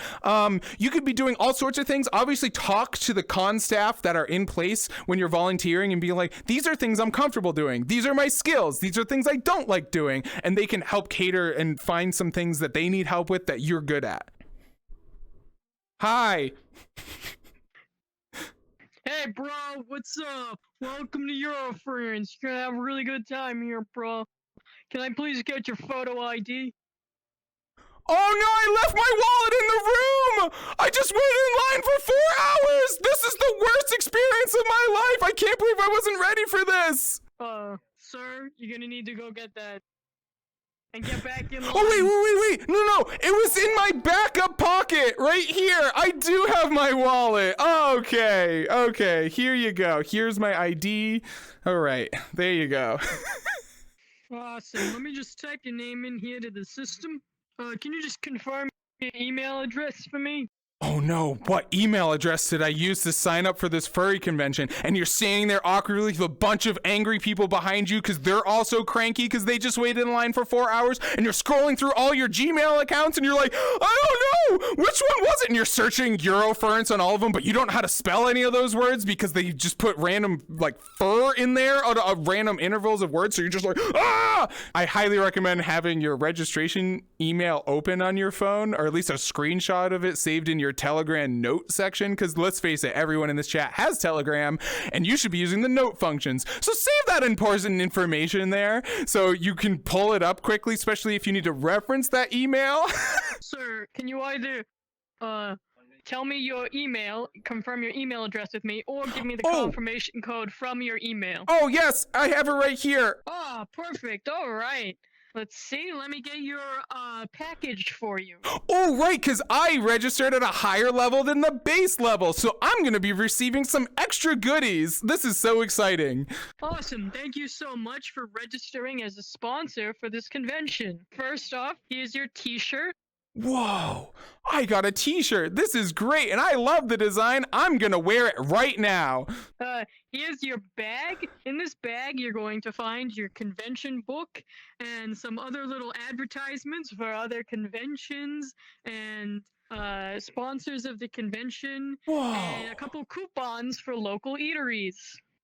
You could be doing all sorts of things. Obviously, talk to the con staff that are in place when you're volunteering and be like, these are things I'm comfortable doing. These are my skills. These are things I don't like doing. And they can help cater and find some things that they need help with that you're good at. Hi. Hey, bro, what's up? Welcome to Eurofriends. You're gonna have a really good time here, bro. Can I please get your photo ID? Oh no, I left my wallet in the room! I just waited in line for 4 hours! This is the worst experience of my life! I can't believe I wasn't ready for this! Sir, you're gonna need to go get that. And get back in line. Oh, wait. No. It was in my backup pocket right here. I do have my wallet. Okay. Here you go. Here's my ID. All right. There you go. Awesome. Let me just type your name in here to the system. Can you just confirm your email address for me? Oh no, what email address did I use to sign up for this furry convention? And you're standing there awkwardly with a bunch of angry people behind you because they're also cranky because they just waited in line for 4 hours, and you're scrolling through all your Gmail accounts and you're like, I don't know, which one was it? And you're searching Eurofurence on all of them, but you don't know how to spell any of those words because they just put random fur in there at random intervals of words, so you're just like, ah! I highly recommend having your registration email open on your phone, or at least a screenshot of it saved in your Telegram note section, because let's face it, everyone in this chat has Telegram, and you should be using the note functions. So save that important information there so you can pull it up quickly, especially if you need to reference that email. Sir, can you either tell me your email, confirm your email address with me, or give me the confirmation code from your email? Oh yes, I have it right here. Ah, perfect. All right. Let's see. Let me get your package for you. Oh, right, because I registered at a higher level than the base level, so I'm going to be receiving some extra goodies. This is so exciting. Awesome. Thank you so much for registering as a sponsor for this convention. First off, here's your t-shirt. Whoa, I got a t-shirt. This is great, and I love the design. I'm going to wear it right now. Here's your bag. In this bag, you're going to find your convention book and some other little advertisements for other conventions and sponsors of the convention. Whoa. And a couple coupons for local eateries.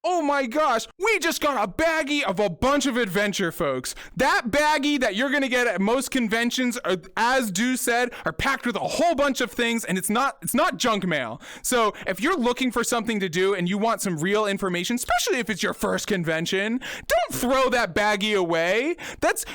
Oh my gosh, we just got a baggie of a bunch of adventure, folks. That baggie that you're gonna get at most conventions, are, as Du said, are packed with a whole bunch of things, and it's not junk mail. So if you're looking for something to do and you want some real information, especially if it's your first convention, don't throw that baggie away.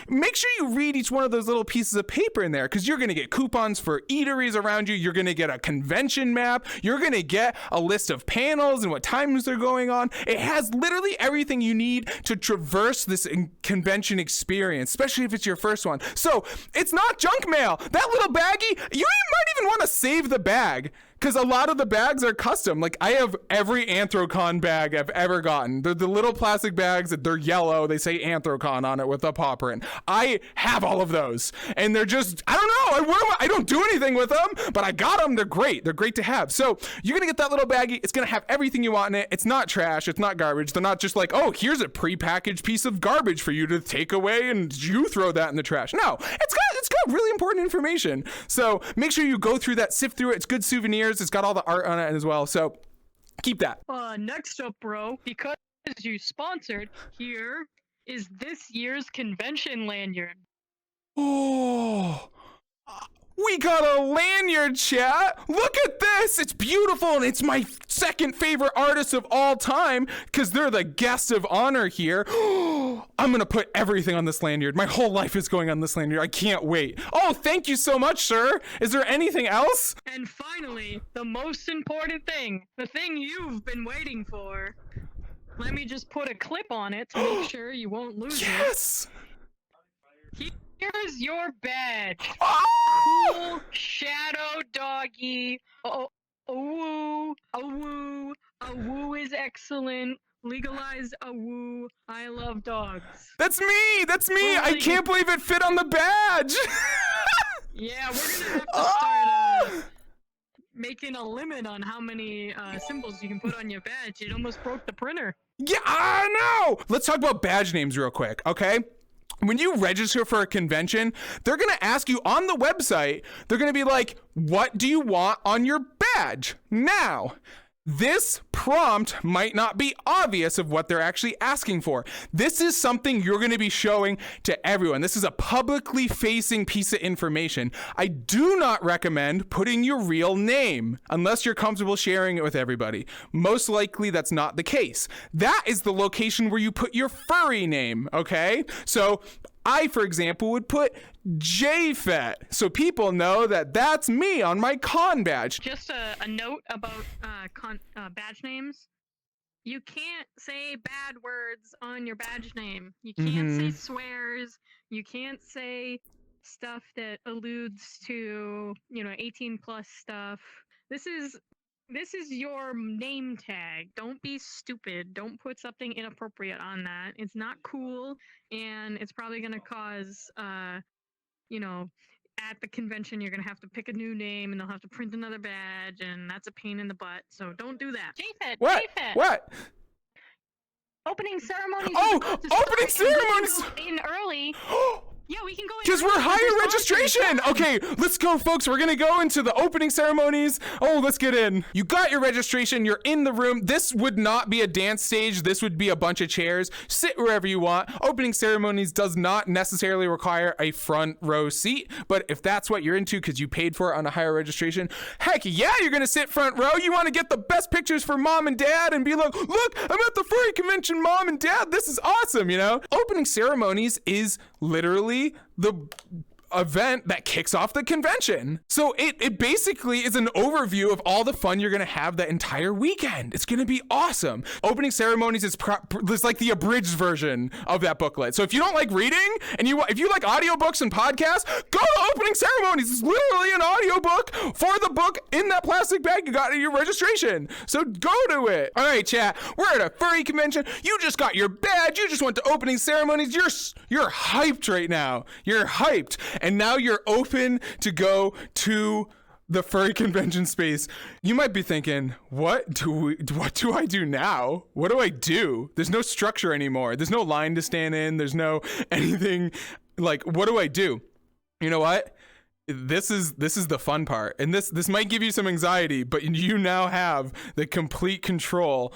Make sure you read each one of those little pieces of paper in there, because you're gonna get coupons for eateries around you. You're gonna get a convention map. You're gonna get a list of panels and what times they're going on. It has literally everything you need to traverse this convention experience, especially if it's your first one. So it's not junk mail. That little baggie, you might even want to save the bag, because a lot of the bags are custom. Like, I have every Anthrocon bag I've ever gotten. They're the little plastic bags that they're yellow. They say Anthrocon on it with a paw print. I have all of those, and they're just, I don't know. I don't do anything with them, but I got them. They're great. They're great to have. So you're going to get that little baggie. It's going to have everything you want in it. It's not trash. It's not garbage. They're not just like, oh, here's a prepackaged piece of garbage for you to take away and you throw that in the trash. No, it's got really important information. So make sure you go through that, sift through it. It's good souvenirs. It's got all the art on it as well. So keep that. Next up, bro, because you sponsored, here is this year's convention lanyard. Oh, we got a lanyard, chat. Look at this. It's beautiful, and it's my second favorite artist of all time, because they're the guest of honor here. I'm going to put everything on this lanyard. My whole life is going on this lanyard. I can't wait. Oh, thank you so much, sir. Is there anything else? And finally, the most important thing, the thing you've been waiting for. Let me just put a clip on it to make sure you won't lose it. Yes! Here's your badge. Oh! Cool shadow doggy. Oh, woo, a woo is excellent. Legalize a woo. I love dogs. That's me. I can't believe it fit on the badge. Yeah, we're gonna have to start making a limit on how many symbols you can put on your badge. It almost broke the printer. Yeah, I know. Let's talk about badge names real quick, okay? When you register for a convention, they're going to ask you on the website, they're going to be like, what do you want on your badge? Now, this prompt might not be obvious of what they're actually asking for. This is something you're going to be showing to everyone. This is a publicly facing piece of information. I do not recommend putting your real name unless you're comfortable sharing it with everybody. Most likely that's not the case. That is the location where you put your furry name, okay? So I, for example, would put JFET, so people know that that's me on my con badge. Just a note about badge names. You can't say bad words on your badge name. You can't say swears. You can't say stuff that alludes to, 18 plus stuff. This is your name tag. Don't be stupid. Don't put something inappropriate on that. It's not cool, and it's probably going to cause, at the convention, you're going to have to pick a new name, and they'll have to print another badge, and that's a pain in the butt. So don't do that. JFET, What? JFET. What? Opening ceremonies. Oh, opening ceremonies! In early. Yeah, we can go in. Because we're higher registration. Okay, let's go, folks. We're going to go into the opening ceremonies. Oh, let's get in. You got your registration. You're in the room. This would not be a dance stage. This would be a bunch of chairs. Sit wherever you want. Opening ceremonies does not necessarily require a front row seat. But if that's what you're into because you paid for it on a higher registration, heck yeah, you're going to sit front row. You want to get the best pictures for mom and dad and be like, look, I'm at the furry convention, mom and dad. This is awesome, Opening ceremonies is literally event that kicks off the convention. So it basically is an overview of all the fun you're going to have that entire weekend. It's going to be awesome. Opening ceremonies is like the abridged version of that booklet. So if you don't like reading and if you like audiobooks and podcasts, go to opening ceremonies. It's literally an audiobook for the book in that plastic bag you got at your registration. So go to it. All right, chat. We're at a furry convention. You just got your badge. You just went to opening ceremonies. You're hyped right now. You're hyped. And now you're open to go to the furry convention space. You might be thinking, what do I do now? What do I do? There's no structure anymore. There's no line to stand in. There's no anything. Like, what do I do? You know what? This is the fun part. And this might give you some anxiety, but you now have the complete control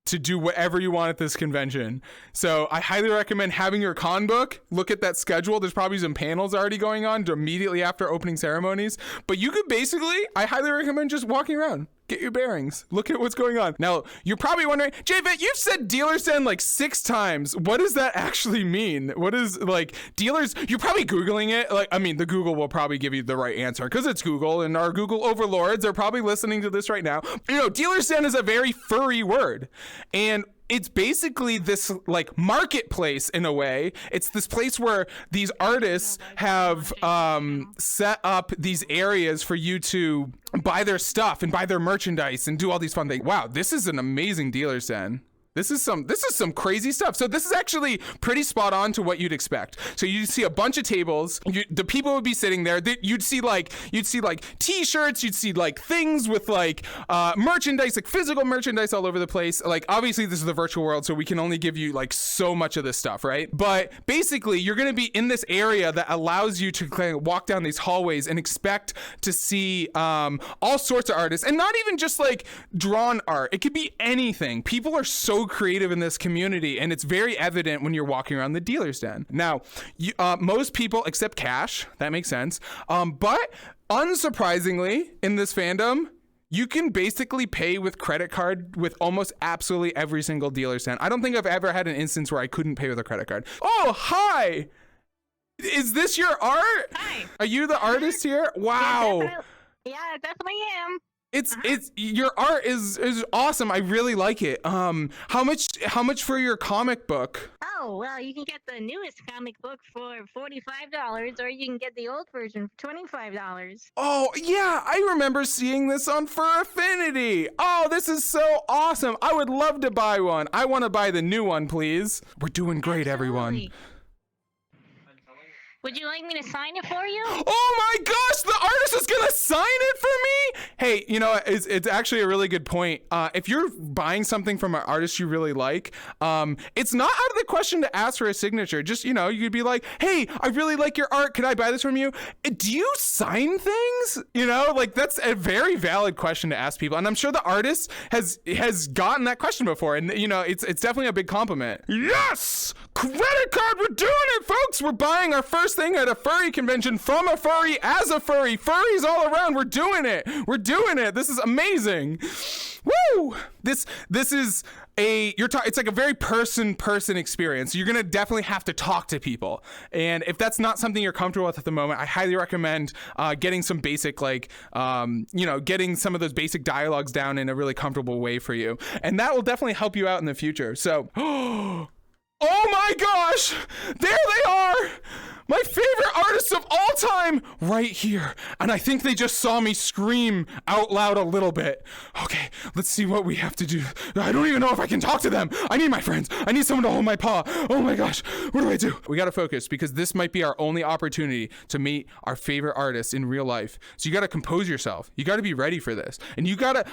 to do whatever you want at this convention. So I highly recommend having your con book. Look at that schedule. There's probably some panels already going on immediately after opening ceremonies. But you could basically, I highly recommend just walking around. Get your bearings. Look at what's going on. Now, you're probably wondering, JVet, you've said dealer's den like 6 times. What does that actually mean? What is, like, dealers? You're probably Googling it. Like, I mean, the Google will probably give you the right answer because it's Google, and our Google overlords are probably listening to this right now. You know, dealer's den is a very furry word. And it's basically this like marketplace in a way. It's this place where these artists have set up these areas for you to buy their stuff and buy their merchandise and do all these fun things. Wow, this is an amazing dealer's den. This is some crazy stuff. So this is actually pretty spot on to what you'd expect. So you'd see a bunch of tables. The people would be sitting there. You'd see like t-shirts. You'd see like things with like merchandise, like physical merchandise all over the place. Like obviously this is the virtual world, so we can only give you like so much of this stuff, right? But basically you're gonna be in this area that allows you to kind of walk down these hallways and expect to see all sorts of artists, and not even just like drawn art. It could be anything. People are so creative in this community, and it's very evident when you're walking around the dealer's den. Now, most people accept cash. That makes sense. But unsurprisingly, in this fandom, you can basically pay with credit card with almost absolutely every single dealer's den. I don't think I've ever had an instance where I couldn't pay with a credit card. Oh, hi! Is this your art? Hi. Are you the artist here? Wow. Yeah, I definitely am. It's your art is awesome. I really like it. How much for your comic book? Oh, well, you can get the newest comic book for $45, or you can get the old version for $25. Oh, yeah, I remember seeing this on Fur Affinity. Oh, this is so awesome. I would love to buy one. I want to buy the new one, please. We're doing great, everyone. Would you like me to sign it for you? Oh my gosh, the artist is gonna sign it for me? Hey, you know, it's actually a really good point. If you're buying something from an artist you really like, it's not out of the question to ask for a signature. Just, you know, you could be like, hey, I really like your art. Can I buy this from you? Do you sign things? You know, like that's a very valid question to ask people. And I'm sure the artist has gotten that question before. And, you know, it's definitely a big compliment. Yes! Credit card, we're doing it, folks! We're buying our first thing at a furry convention from a furry as a furry. Furries all around. We're doing it. We're doing it. This is amazing. Woo! This is it's like a very person experience. You're gonna definitely have to talk to people, and if that's not something you're comfortable with at the moment, I highly recommend getting some basic getting some of those basic dialogues down in a really comfortable way for you, and that will definitely help you out in the future. So oh my gosh, there they are, my favorite artists of all time, right here. And I think they just saw me scream out loud a little bit. Okay, let's see what we have to do. I don't even know if I can talk to them. I need my friends. I need someone to hold my paw. Oh my gosh, what do I do? We gotta focus, because this might be our only opportunity to meet our favorite artists in real life. So you gotta compose yourself. You gotta be ready for this. And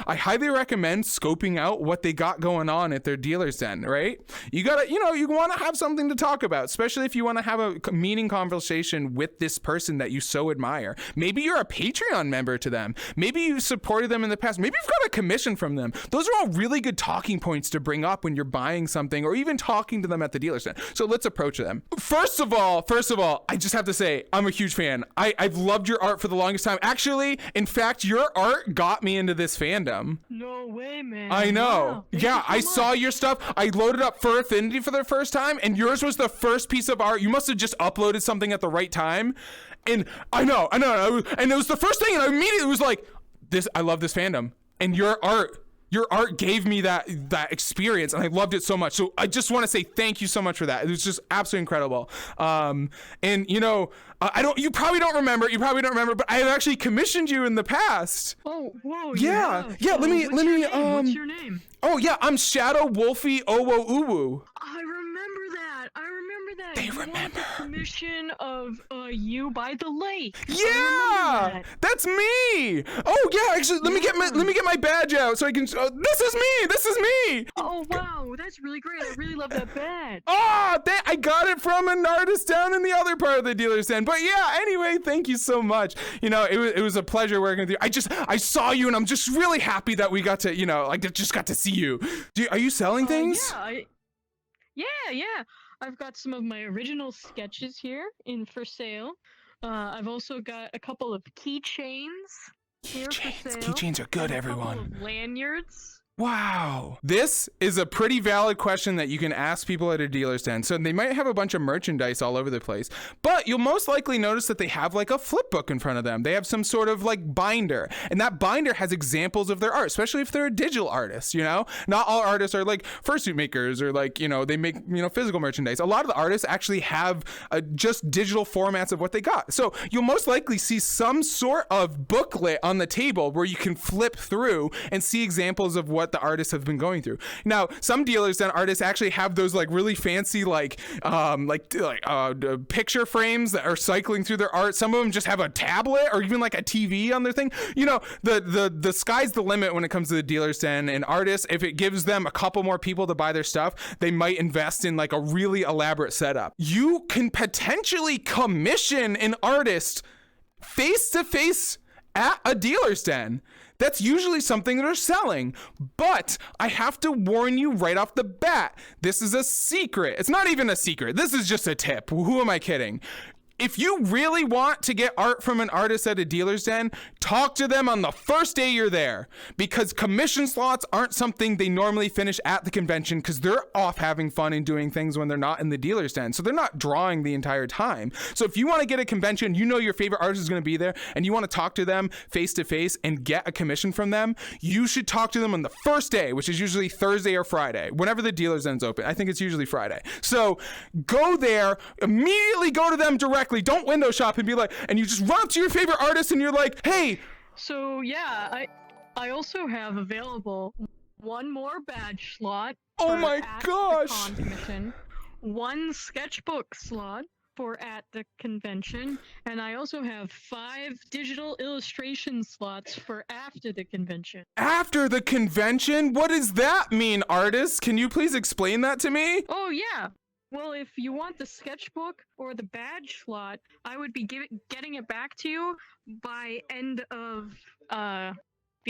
I highly recommend scoping out what they got going on at their dealer's den, right? You gotta, you wanna have something to talk about, especially if you wanna have a meaningful conversation with this person that you so admire. Maybe you're a Patreon member to them. Maybe you supported them in the past. Maybe you've got a commission from them. Those are all really good talking points to bring up when you're buying something or even talking to them at the dealer's den. So let's approach them. First of all, I just have to say, I'm a huge fan. I've loved your art for the longest time. Actually, in fact, your art got me into this fandom. No way, man. I know. Wow. Yeah, I saw your stuff. I loaded up Fur Affinity for the first time, and yours was the first piece of art. You must have just uploaded something at the right time, And I know. And it was the first thing, and I immediately was like, I love this fandom. And your art gave me that experience, and I loved it so much. So I just want to say thank you so much for that. It was just absolutely incredible. And you probably don't remember, but I have actually commissioned you in the past. Oh, whoa. Yeah. Let me What's your name? Oh yeah, I'm Shadow Wolfie Owo Uwu. I remember that. They You wanted remember. the commission of you by the lake. Yeah, that's me. Oh yeah, actually, let me get my badge out so I can. This is me. Oh wow, that's really great. I really love that badge. Oh, I got it from an artist down in the other part of the dealer's den. But yeah, anyway, thank you so much. It was a pleasure working with you. I saw you, and I'm just really happy that we got to, just got to see you. Are you selling things? Yeah. I've got some of my original sketches here for sale. I've also got a couple of keychains here for sale. Keychains are good, and everyone. A couple of lanyards. Wow. This is a pretty valid question that you can ask people at a dealer's den. So they might have a bunch of merchandise all over the place, but you'll most likely notice that they have like a flip book in front of them. They have some sort of like binder, and that binder has examples of their art, especially if they're a digital artist, Not all artists are like fursuit makers or like, they make, physical merchandise. A lot of the artists actually have just digital formats of what they got. So you'll most likely see some sort of booklet on the table where you can flip through and see examples of what the artists have been going through. Now, some dealers then artists actually have those like really fancy picture frames that are cycling through their art. Some of them just have a tablet or even like a TV on their thing. The sky's the limit when it comes to the dealer's den, and artists, if it gives them a couple more people to buy their stuff, they might invest in like a really elaborate setup. You can potentially commission an artist face to face at a dealer's den. That's usually something they're selling, but I have to warn you right off the bat. This is a secret. It's not even a secret. This is just a tip. Who am I kidding? If you really want to get art from an artist at a dealer's den, talk to them on the first day you're there, because commission slots aren't something they normally finish at the convention because they're off having fun and doing things when they're not in the dealer's den. So they're not drawing the entire time. So if you want to get a convention, your favorite artist is going to be there, and you want to talk to them face to face and get a commission from them, you should talk to them on the first day, which is usually Thursday or Friday, whenever the dealer's den's open. I think it's usually Friday. So go there, immediately go to them directly. Don't window shop and be like, and you just run up to your favorite artist and you're like, hey. So yeah, I also have available one more badge slot. Oh my gosh. The con commission, one sketchbook slot for at the convention, and I also have 5 digital illustration slots for after the convention. After the convention? What does that mean, artists? Can you please explain that to me? Oh yeah. Well, if you want the sketchbook or the badge slot, I would be getting it back to you by the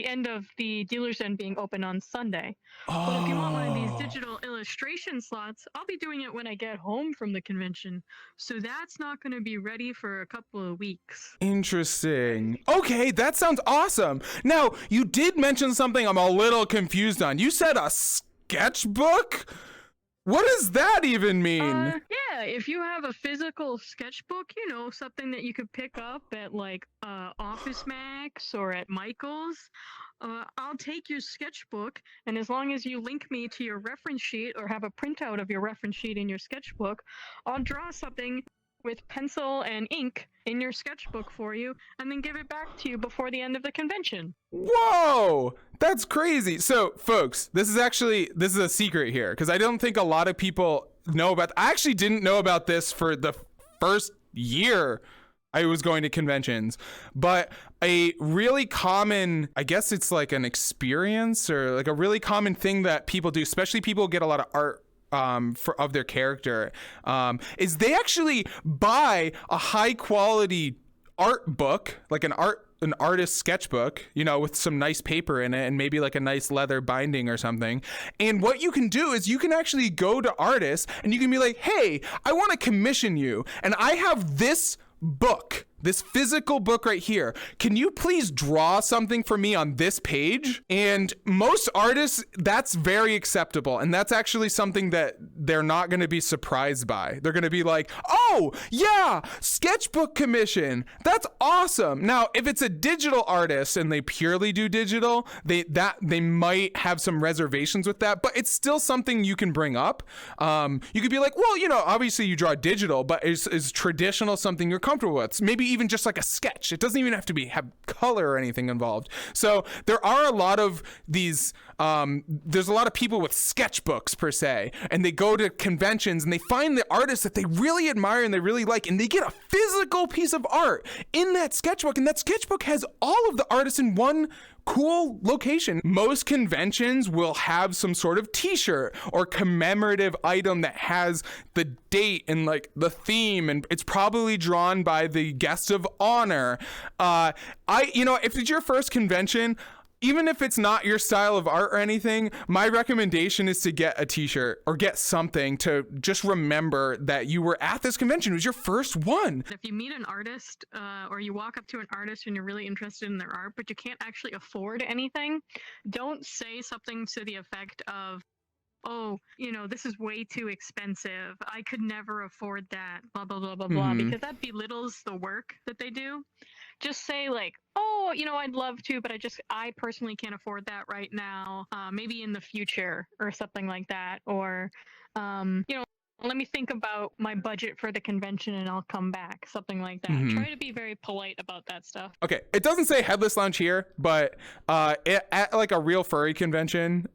end of the dealer's den being open on Sunday. Oh. But if you want one of these digital illustration slots, I'll be doing it when I get home from the convention. So that's not going to be ready for a couple of weeks. Interesting. Okay, that sounds awesome. Now, you did mention something I'm a little confused on. You said a sketchbook? What does that even mean? Yeah, if you have a physical sketchbook, something that you could pick up at like Office Max or at Michael's, I'll take your sketchbook, and as long as you link me to your reference sheet or have a printout of your reference sheet in your sketchbook, I'll draw something with pencil and ink in your sketchbook for you, and then give it back to you before the end of the convention. Whoa, that's crazy. So folks, this is a secret here, because I don't think a lot of people know about. I actually didn't know about this for the first year I was going to conventions, but a really common, I guess it's like an experience or like a really common thing that people do, especially people who get a lot of art of their character, is they actually buy a high quality art book, like an artist sketchbook, with some nice paper in it and maybe like a nice leather binding or something. And what you can do is you can actually go to artists and you can be like, hey, I want to commission you, and I have this book this physical book right here. Can you please draw something for me on this page? And most artists, that's very acceptable. And that's actually something that they're not going to be surprised by. They're going to be like, oh, yeah, sketchbook commission. That's awesome. Now, if it's a digital artist and they purely do digital, they might have some reservations with that, but it's still something you can bring up. You could be like, well, you know, obviously you draw digital, but is traditional something you're comfortable with? Maybe even just like a sketch. It doesn't even have to have color or anything involved. So there are a lot of these, there's a lot of people with sketchbooks per se, and they go to conventions and they find the artists that they really admire and they really like, and they get a physical piece of art in that sketchbook, and that sketchbook has all of the artists in one cool location. Most conventions will have some sort of t-shirt or commemorative item that has the date and like the theme, and it's probably drawn by the guest of honor. If it's your first convention, even if it's not your style of art or anything, my recommendation is to get a t-shirt or get something to just remember that you were at this convention. It was your first one. If you meet an artist or you walk up to an artist and you're really interested in their art, but you can't actually afford anything, don't say something to the effect of, oh, you know, this is way too expensive. I could never afford that, blah, blah, blah, blah, blah, because that belittles the work that they do. Just say like, oh, you know, I'd love to, but I personally can't afford that right now. Maybe in the future or something like that. Or, let me think about my budget for the convention and I'll come back. Something like that. Try to be very polite about that stuff. Okay, it doesn't say Headless Lounge here, but at like a real furry convention,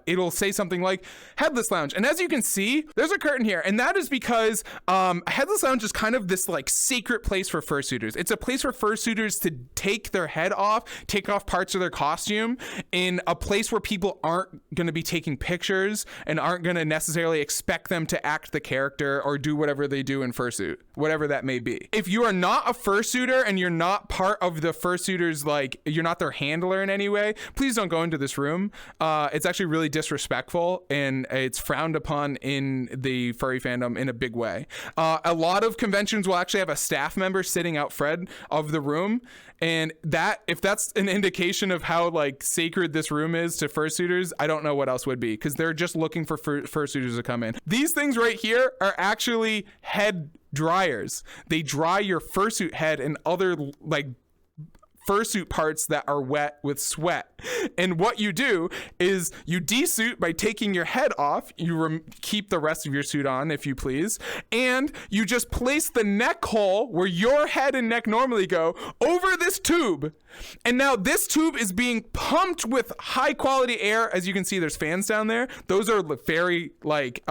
it'll say something like Headless Lounge. And as you can see, there's a curtain here, and that is because Headless Lounge is kind of this like sacred place for fursuiters. It's a place for fursuiters to take their head off, take off parts of their costume, in a place where people aren't going to be taking pictures and aren't going to necessarily expect them to act the character or do whatever they do in fursuit, whatever that may be. If you are not a fursuiter and you're not part of the fursuiters, like you're not their handler in any way, please don't go into this room. It's actually really disrespectful and it's frowned upon in the furry fandom in a big way. A lot of conventions will actually have a staff member sitting out front of the room, and if that's an indication of how like sacred this room is to fursuiters, I don't know what else would be, because they're just looking for fursuiters to come in. These things right here are actually head dryers. They dry your fursuit head and other like fursuit parts that are wet with sweat. And what you do is you desuit by taking your head off. You keep the rest of your suit on, if you please, and you just place the neck hole where your head and neck normally go over this tube. And now this tube is being pumped with high quality air. As you can see, there's fans down there. Those are very like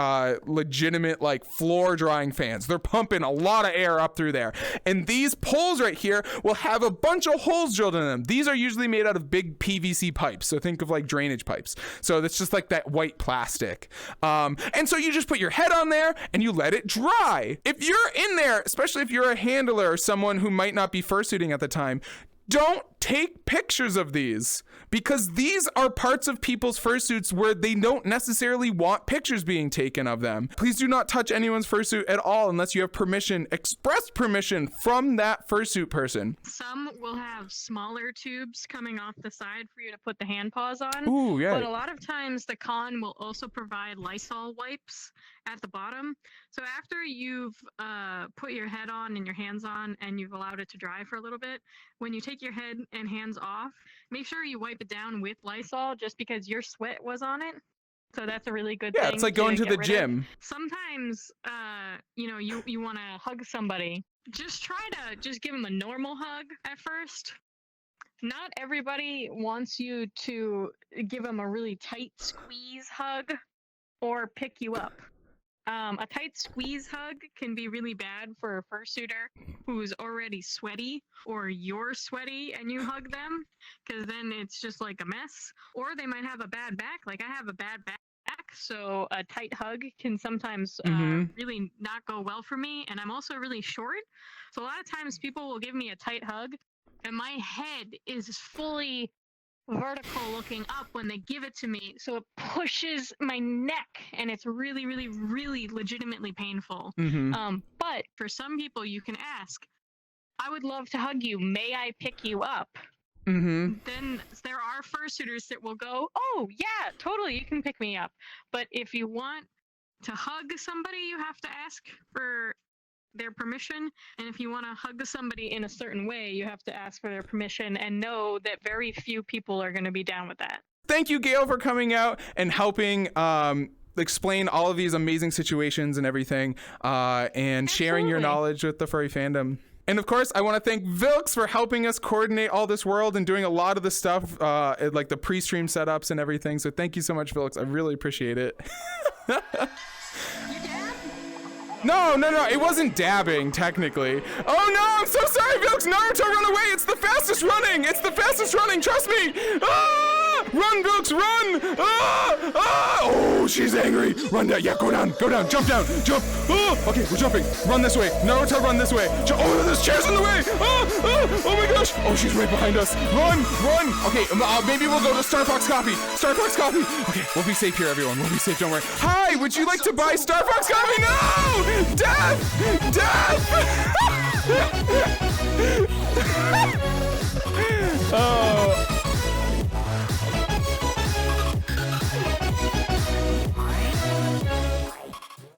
legitimate like floor drying fans. They're pumping a lot of air up through there. And these poles right here will have a bunch of holes drilled in them. These are usually made out of big PVC pipes. So think of like drainage pipes. So that's just like that white plastic. And so you just put your head on there and you let it dry. If you're in there, especially if you're a handler or someone who might not be fursuiting at the time, don't take pictures of these, because these are parts of people's fursuits where they don't necessarily want pictures being taken of them. Please do not touch anyone's fursuit at all unless you have permission, express permission from that fursuit person. Some will have smaller tubes coming off the side for you to put the hand paws on. Ooh, yeah. But a lot of times the con will also provide Lysol wipes at the bottom. So after you've put your head on and your hands on and you've allowed it to dry for a little bit, when you take your head and hands off, make sure you wipe it down with Lysol, just because your sweat was on it. So that's a really good thing. Yeah, it's like going to the gym. Sometimes, you want to hug somebody. Just try to just give them a normal hug at first. Not everybody wants you to give them a really tight squeeze hug or pick you up. A tight squeeze hug can be really bad for a fursuiter who's already sweaty, or you're sweaty and you hug them, because then it's just like a mess. Or they might have a bad back. Like I have a bad back, so a tight hug can sometimes really not go well for me. And I'm also really short, so a lot of times people will give me a tight hug and my head is fully vertical looking up when they give it to me, so it pushes my neck and it's really, really, really legitimately painful. But for some people, you can ask, I would love to hug you. May I pick you up? Mm-hmm. Then there are fursuiters that will go, oh, yeah, totally, you can pick me up. But if you want to hug somebody, you have to ask for their permission. And if you want to hug somebody in a certain way, you have to ask for their permission and know that very few people are going to be down with that. Thank you, Gale, for coming out and helping explain all of these amazing situations and everything, and sharing your knowledge with the furry fandom. And of course, I want to thank Vilks for helping us coordinate all this world and doing a lot of the stuff, like the pre-stream setups and everything. So thank you so much, Vilks. I really appreciate it. No, it wasn't dabbing, technically. Oh no, I'm so sorry, Vilks. Naruto, run away. It's the fastest running. Trust me. Ah! Run, Vilks, run. Oh, she's angry. Run down. Yeah, go down, jump down, jump. Oh, okay, we're jumping. Run this way. Naruto, run this way. Oh, there's chairs in the way. Oh my gosh. Oh, she's right behind us. Run. Okay, maybe we'll go to Star Fox Coffee. Okay, we'll be safe here, everyone. We'll be safe, don't worry. Hi, would you like to buy Star Fox Coffee? No! Death!